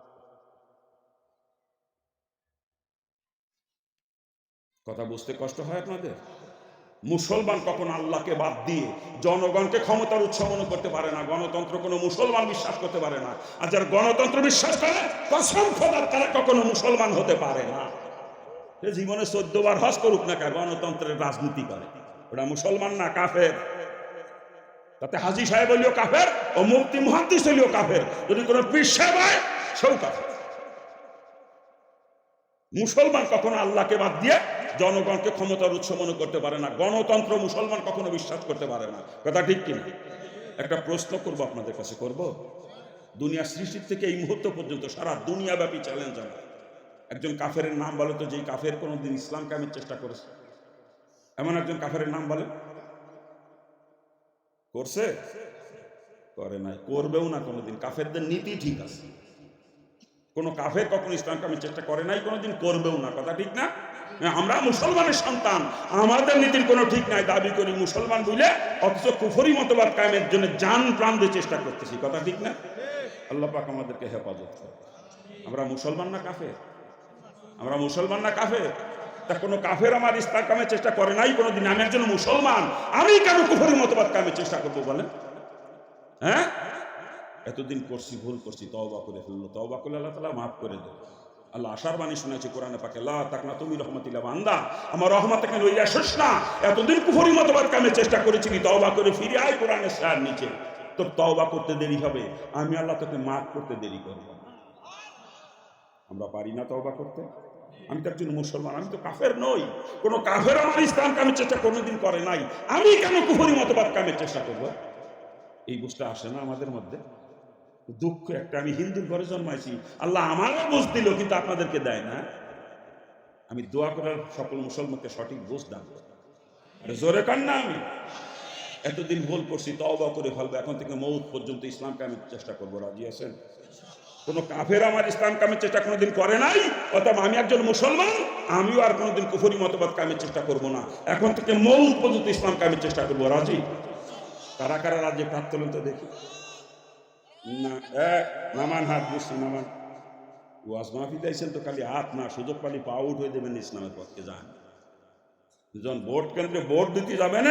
S1: কথা বুঝতে কষ্ট হয় আপনাদের? মুসলমান কখন আল্লাহকে বাদ দিয়ে জনগণকে ক্ষমতার উৎস মনে করতে পারে না। গণতন্ত্র কোনো মুসলমান বিশ্বাস করতে পারে না। আর যারা গণতন্ত্র বিশ্বাস করে, কসম খোদার, তারা কখনো মুসলমান হতে পারে না। সে জীবনে 14 বার হজ করুক না কেন, গণতন্ত্রের রাজনীতি করে, ওরা মুসলমান না, কাফের। তাতে হাজী সাহেব হইলেও কাফের, ও মুফতি মুহাদ্দিস হইলেও কাফের, যদি কোনো পীর সাহেব হয় সেও কাফের। মুসলমান কখনো আল্লাহকে বাদ দিয়ে জনগণকে ক্ষমতার উৎস মনে করতে পারে না। গণতন্ত্র মুসলমান কখনো বিশ্বাস করতে পারে না। কথা ঠিক কিনা? একটা প্রশ্ন করবো আপনাদের কাছে, করব। দুনিয়া সৃষ্টির থেকে এই মুহূর্ত পর্যন্ত সারা দুনিয়াব্যাপী চ্যালেঞ্জ আমার, একজন কাফের নাম বলে তো, যেই কাফের কোনোদিন ইসলাম কায়েমের চেষ্টা করেছে? এমন একজন কাফের নাম বলে। করছে? করে নাই, করবেও না কোনোদিন। কাফেরদের নীতি ঠিক আছে। কোন কাফের কখনো ইসলাম কায়েমের চেষ্টা করে নাই, কোনোদিন করবেও না। কথা ঠিক না? আমরা মুসলমানের সন্তান, আমাদের নীতির কোনো ঠিক নাই, দাবি করি মুসলমান বুঝলে, অথচ কুফরি মতবাদ কায়েমের জন্য জান প্রাণ দিয়ে চেষ্টা করতেছি। কথা ঠিক না? আল্লাহ পাক আমাদেরকে হেফাজত করে। আমরা মুসলমান না কাফের? আমরা মুসলমান না কাফের? তা কোনো কাফের আমার ইসলাম কায়েমের চেষ্টা করে নাই কোনোদিন। আমি একজন মুসলমান, আমি কেন কুফরি মতবাদ কায়েমের চেষ্টা করবো বলেন? হ্যাঁ, এতদিন করছি, ভুল করছি, তওবা করে ফেললো, তওবা করলে আল্লাহ তাআলা মাফ করে দেবে। আল্লাহ আশার বাণী শুনেছে কোরআনে পাকে, লা তাকনাতু মির রাহমাতিল্লাহ বান্দা, আমার রহমত থেকে লইয়া আসিস না। এতদিন কুফরি মতবাদ কায়েমের চেষ্টা করেছিলি, তওবা করে ফিরে আয় কোরআনের সার নিচে। তোর তওবা করতে দেরি হবে, আমি আল্লাহ তোকে মাফ করতে দেরি করব। আমরা পারি না তওবা করতে? আমি তো একজন মুসলমান, আমি তো কাফের নই। কোনো কাফের আমার ইসলাম কায়েমের চেষ্টা কোনোদিন করে নাই, আমি কেন কুফরি মতবাদ কায়েমের চেষ্টা করব? এই বুঝটা আসে না আমাদের মধ্যে। দুঃখ একটা, আমি হিন্দুর ঘরে জন্মাইছি, আল্লাহ আমারও বুঝ দিল, কিন্তু আপনাদেরকে দেয় না। আমি দোয়া করার সকল মুসলমানকে সঠিক বুঝ দান করি। আরে জোরে কান না, আমি এতদিন ভুল করছি, তওবা করে ফেলবো, এখন থেকে মৌত পর্যন্ত ইসলাম কায়েমের চেষ্টা করবো। রাজি আছেন? কোনো কাফের আমার ইসলাম কায়েমের চেষ্টা কোনোদিন করে নাই, অথবা আমি একজন মুসলমান, আমিও আর কোনোদিন কুফরি মতবাদ কায়েমের চেষ্টা করবো না। এখন থেকে মৌত পর্যন্ত ইসলাম কায়েমের চেষ্টা করবো। রাজি? কারা কারা রাজ্যে প্রাপ্ত হলেন তো দেখি না। নামান হাত, বুঝছি নামান। ওয়াজ মাহফিল দিয়েছেন তো খালি হাত না, সুযোগ পালি পা আউট হয়ে দেবেন ইসলামের পক্ষে। যান, যখন ভোট কেন্দ্রে ভোট দিতে যাবেন,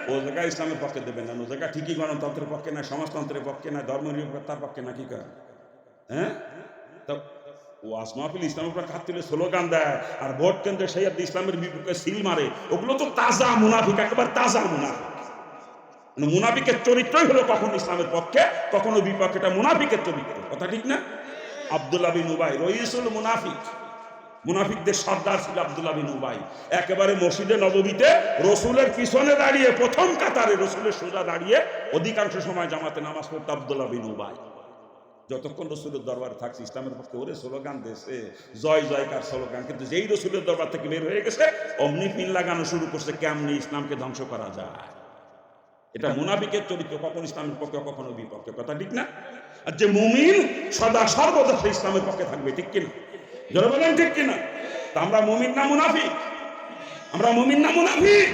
S1: ও জায়গায় ইসলামের পক্ষে দেবেন না, ও জায়গা ঠিকই গণতন্ত্রের পক্ষে না, সমাজতন্ত্রের পক্ষে না, ধর্মনিরপেক্ষতার পক্ষে না। কি করেন? হ্যাঁ, তো ওয়াজ মাহফিল ইসলামের উপর হাত তুলে স্লোগান দেয়, আর ভোট কেন্দ্রে সেই ইসলামের বিপক্ষে সিল মারে, ওগুলো তো তাজা মুনাফিক, একেবারে তাজা মুনাফিক। মুনাফিকের চরিত্রই হলো কখনো ইসলামের পক্ষে, কখনো বিপক্ষে। এটা মুনাফিকের চরিত্র। কথা ঠিক না? আব্দুল্লাহ বিন উবাই রইসুল মুনাফিক, মুনাফিকদের সর্দার ছিল আব্দুল্লাহ বিন উবাই। একেবারে মসজিদে নববীতে রসুলের পিছনে দাঁড়িয়ে, প্রথম কাতারে রসুলের সোজা দাঁড়িয়ে অধিকাংশ সময় জামাতে নামাজ পড়তো আব্দুল্লাহ বিন উবাই। যতক্ষণ রসুলের দরবারে থাকছে ইসলামের পক্ষে ওরে স্লোগান দিয়েছে, জয় জয়কার স্লোগান। কিন্তু যেই রসুলের দরবার থেকে বের হয়ে গেছে, অমনি পিন লাগানো শুরু করছে, কেমনি ইসলামকে ধ্বংস করা যায়। এটা মুনাফিকের চরিত্র, কখনো ইসলামের পক্ষে কখনো বিপক্ষে। কথা ঠিক না? আর যে মুমিন সদা সর্বদা সে ইসলামের পক্ষে থাকবে। ঠিক কিনা? যারা বলেন ঠিক কিনা? তা আমরা মুমিন না মুনাফিক? আমরা মুমিন না মুনাফিক?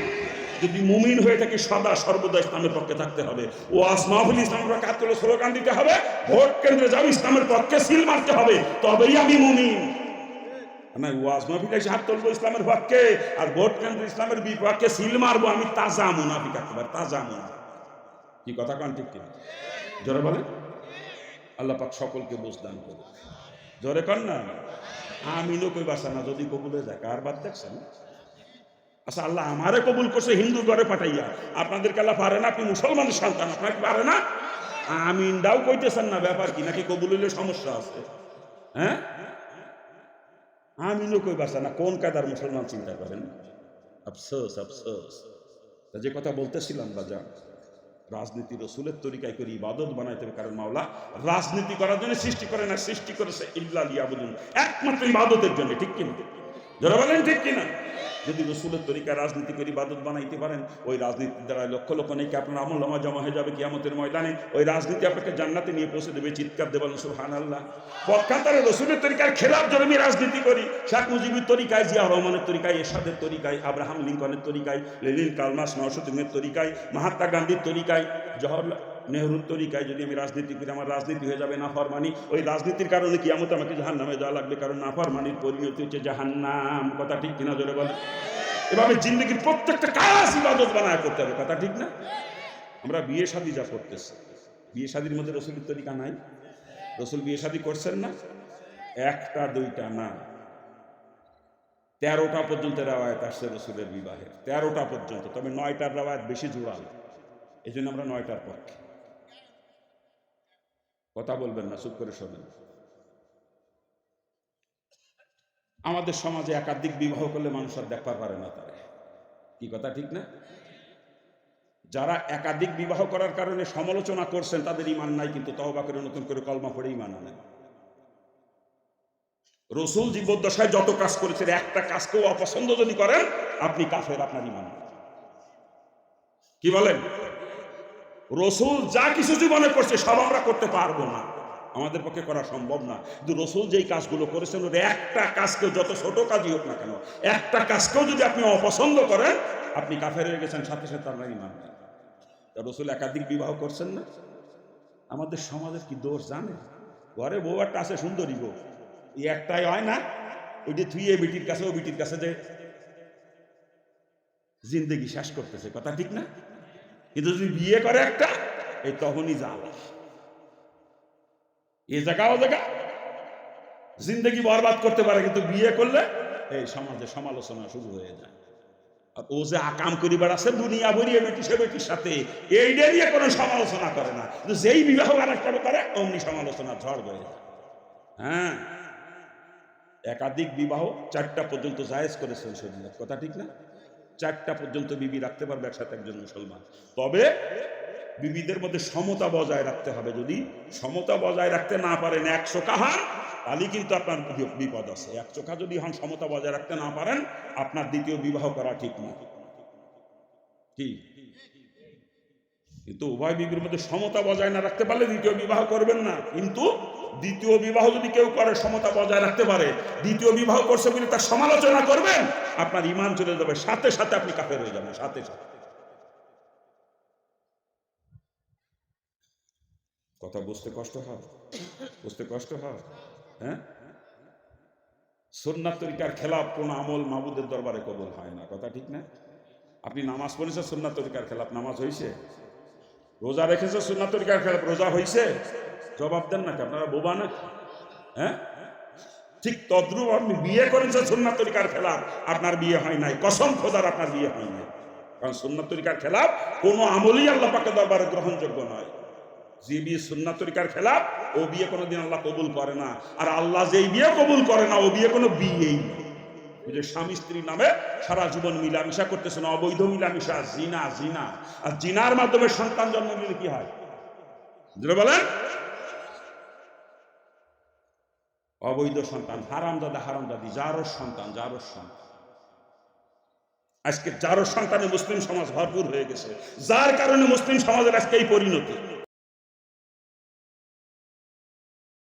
S1: যদি মুমিন হয়ে থাকে সদা সর্বদা ইসলামের পক্ষে থাকতে হবে। ও আসমাহুল ইসলামের পক্ষে হাত তুলে স্লোগান দিতে হবে, ভোট কেন্দ্রে যাও ইসলামের পক্ষে সিল মারতে হবে, তবেই আমি মুমিন। না ওয়াজ মাহফিলে এসে হাত তুলবো ইসলামের পক্ষে আর ভোট কেন্দ্রে ইসলামের বিপক্ষে সিল মারবো, আমি তাজা মুনাফিক একেবারে তাজা মুনাফিক। কি কথা কান ঠিক কিনা? জোরে বলেন। আল্লাহ পাক সকলকে বুঝদান করুন। জোরে কর না। আমিনও কই বাসা না যদি কবুলে যায়, কার বাদ দেখছেন? আচ্ছা আল্লাহ আমারে কবুল করছে হিন্দু ঘরে পাঠাইয়া, আপনাদেরকে আল্লাহ পারে না? আপনি মুসলমানের সন্তান, আপনাকে পারে না? আমিনটাও কইতেছেন না, ব্যাপার কি? নাকি কবুল হইলে সমস্যা আছে? হ্যাঁ, আমিনও কই বাসা না, কোন কায়দার মুসলমান চিন্তা করেন? আফসোস আফসোস। যে কথা বলতেছিলাম বাজান, রাজনীতি রসুলের তরিকায় করে ইবাদত বানাইতে হবে, কারণ মাওলা রাজনীতি করার জন্য সৃষ্টি করে না, সৃষ্টি করেছে ইল্লা লিয়াবুদুন, একমাত্র ইবাদতের জন্য। ঠিক কিনা? যারা বলেন ঠিক কিনা? যদি রসুলের তরিকায় রাজনীতি করে ইবাদত বানাইতে পারেন, ওই রাজনীতির দ্বারা লক্ষ লক্ষ নেকি আপনার আমলনামা জমা হয়ে যাবে কিয়ামতের ময়দানে। ওই রাজনীতি আপনাকে জান্নাতে নিয়ে পৌঁছে দেবে। চিৎকার দেবেন সুবহানাল্লাহ। পক্ষান্তরে রসুলের তরিকার খেলাফ যদি আমি রাজনীতি করি, শেখ মুজিবের তরিকায়, জিয়া রহমানের তরিকায়, এরশাদের তরিকায়, আব্রাহাম লিঙ্কনের তরিকায়, লেনিন কালমার্ক্স মাওসেতুংয়ের তরিকায়, মহাত্মা গান্ধীর তরিকায়, জওহরলাল নেহরুর তরিকায় যদি আমি রাজনীতি করি, আমার রাজনীতি হয়ে যাবে নাফরমানি। ওই রাজনীতির কারণে কিয়ামত আমাকে জাহান্নামে যাওয়া লাগবে, কারণ নাফরমানির পরিণতি হচ্ছে জাহান্নাম। কথা ঠিক কিনা? জোরে বলে। এভাবে জিন্দগির প্রত্যেকটা কাজ ইবাদত বানায় করতে হবে। কথা ঠিক না? আমরা বিয়ে শাদী যা করতেছি, বিয়ে শাদীর মধ্যে রসুলের তরিকা নাই? রসুল বিয়ে শাদী করছেন না? একটা দুইটা না, 13টা পর্যন্ত রাওয়ায়াত আসছে রসুলের বিবাহের, 13টা পর্যন্ত। তবে 9টার রাওয়ায়াত বেশি জোরাল, এই জন্য আমরা 9টার পক্ষে। কথা বলবেন না, চুপ করে শোনেন। আমাদের সমাজে একাধিক বিবাহ করলে মানুষ আর দেখতে পারে না তারা। কি কথা ঠিক না? যারা একাধিক বিবাহ করার কারণে সমালোচনা করছেন তাদের ঈমান নাই, কিন্তু তওবা করে নতুন করে কলমা পড়ে ঈমান আনেন। রসুল জীবদ্দশায় যত কাজ করেছেন, একটা কাজকেও অপছন্দ যদি করেন আপনি কাফের, আপনার ঈমান নেই। কি বলেন? রসুল যা কিছু জীবনে করছে সব আমরা করতে পারবো না, আমাদের পক্ষে করা সম্ভব না। কিন্তু রসুল যেই কাজগুলো করেছেন, ওর একটা কাজকেও, যত ছোট কাজই হোক না কেন, একটা কাজকেও যদি আপনি অপছন্দ করেন আপনি কাফের হয়ে গেছেন, সাথে সাথে আপনার ঈমান নেই। রসুল একাধিক বিবাহ করছেন না? আমাদের সমাজের কি দোষ জানে? ঘরে বউ একটা আছে, সুন্দরী বউ, এই একটাই হয় না, ওই যে থুয়ে বিটির কাছে, ও বিটির কাছে যে জিন্দেগি শেষ করতেছে। কথা ঠিক না? কিন্তু যদি বিয়ে করে একটা, এই তখনই জ্বালা, এ জায়গা ও জায়গা জিন্দেগি বরবাদ করতে পারে। কিন্তু বিয়ে করলে এই সমাজে সমালোচনা শুরু হয়ে যায়। আর ও যে আকাম করিবার আছে দুনিয়া ভরিয়ে বেটি, সে বেটির সাথে এইটা নিয়ে কোনো সমালোচনা করে না, কিন্তু যেই বিবাহ আরেকটা করে অমনি সমালোচনা ঝড় হয়ে যায়। হ্যাঁ, একাধিক বিবাহ 4টা পর্যন্ত জায়েজ করেছেন শরীয়ত। কথা ঠিক না? 4টা পর্যন্ত বিবি রাখতে পারবে একসাথে একজন মুসলমান। তবে বিবিদের মধ্যে সমতা বজায় রাখতে হবে। যদি সমতা বজায় রাখতে না পারেন, 1 চোখা হন, তাহলে কিন্তু আপনার বিপদ আছে। 1 চোখা যদি হন, সমতা বজায় রাখতে না পারেন, আপনার দ্বিতীয় বিবাহ করা ঠিক না। কি? কিন্তু উভয় বিবির মধ্যে সমতা বজায় না রাখতে পারলে দ্বিতীয় বিবাহ করবেন না। কিন্তু দ্বিতীয় বিবাহ যদি কেউ করে, সমতা বজায় রাখতে পারে, দ্বিতীয় বিবাহ করছে বলে তার সমালোচনা করবেন, আপনার ঈমান চলে যাবে, সাথে সাথে আপনি কাফের হয়ে যাবেন, সাথে সাথে। কথা বুঝতে কষ্ট হয়? বুঝতে কষ্ট হয়? হ্যাঁ, সুন্নাত তরিকার খেলাফ কোন আমল মাবুদের দরবারে কবুল হয় না। কথা ঠিক না? আপনি নামাজ পড়েছেন, সুন্নাত তরিকার খেলাফ নামাজ হয়েছে? রোজা রেখেছে, সুন্নাত তরিকার খেলাফ রোজা হয়েছে? জবাব দেন নাকি? আপনারা বোবা না? হ্যাঁ, ঠিক তদ্রুপ আপনি বিয়ে করেছেন সুন্নাত তরিকার খেলাফ, আপনার বিয়ে হয় নাই, কসম খোদার আপনার বিয়ে হয় নাই। কারণ সুন্নাত তরিকার খেলাফ কোনো আমলই আল্লাহ পাকের দরবারে গ্রহণযোগ্য নয়। যে বিয়ে সুন্নাত তরিকার খেলাফ, ও বিয়ে কোনোদিন আল্লাহ কবুল করে না। আর আল্লাহ যেই বিয়ে কবুল করে না, ও বিয়ে কোনো বিয়েই না। ওই যে স্বামী স্ত্রীর নামে সারা জীবন মিলামিশা করতেছেন, অবৈধ মিলামিশা, জিনা। জিনা আর জিনার মাধ্যমে সন্তান জন্ম নিলে কি হয়? বলেন, অবৈধ সন্তান, হারামজাদি, জারোর সন্তান। আজকে জারোর সন্তানে মুসলিম সমাজ ভরপুর হয়ে গেছে, যার কারণে মুসলিম সমাজের আজকে এই পরিণতি।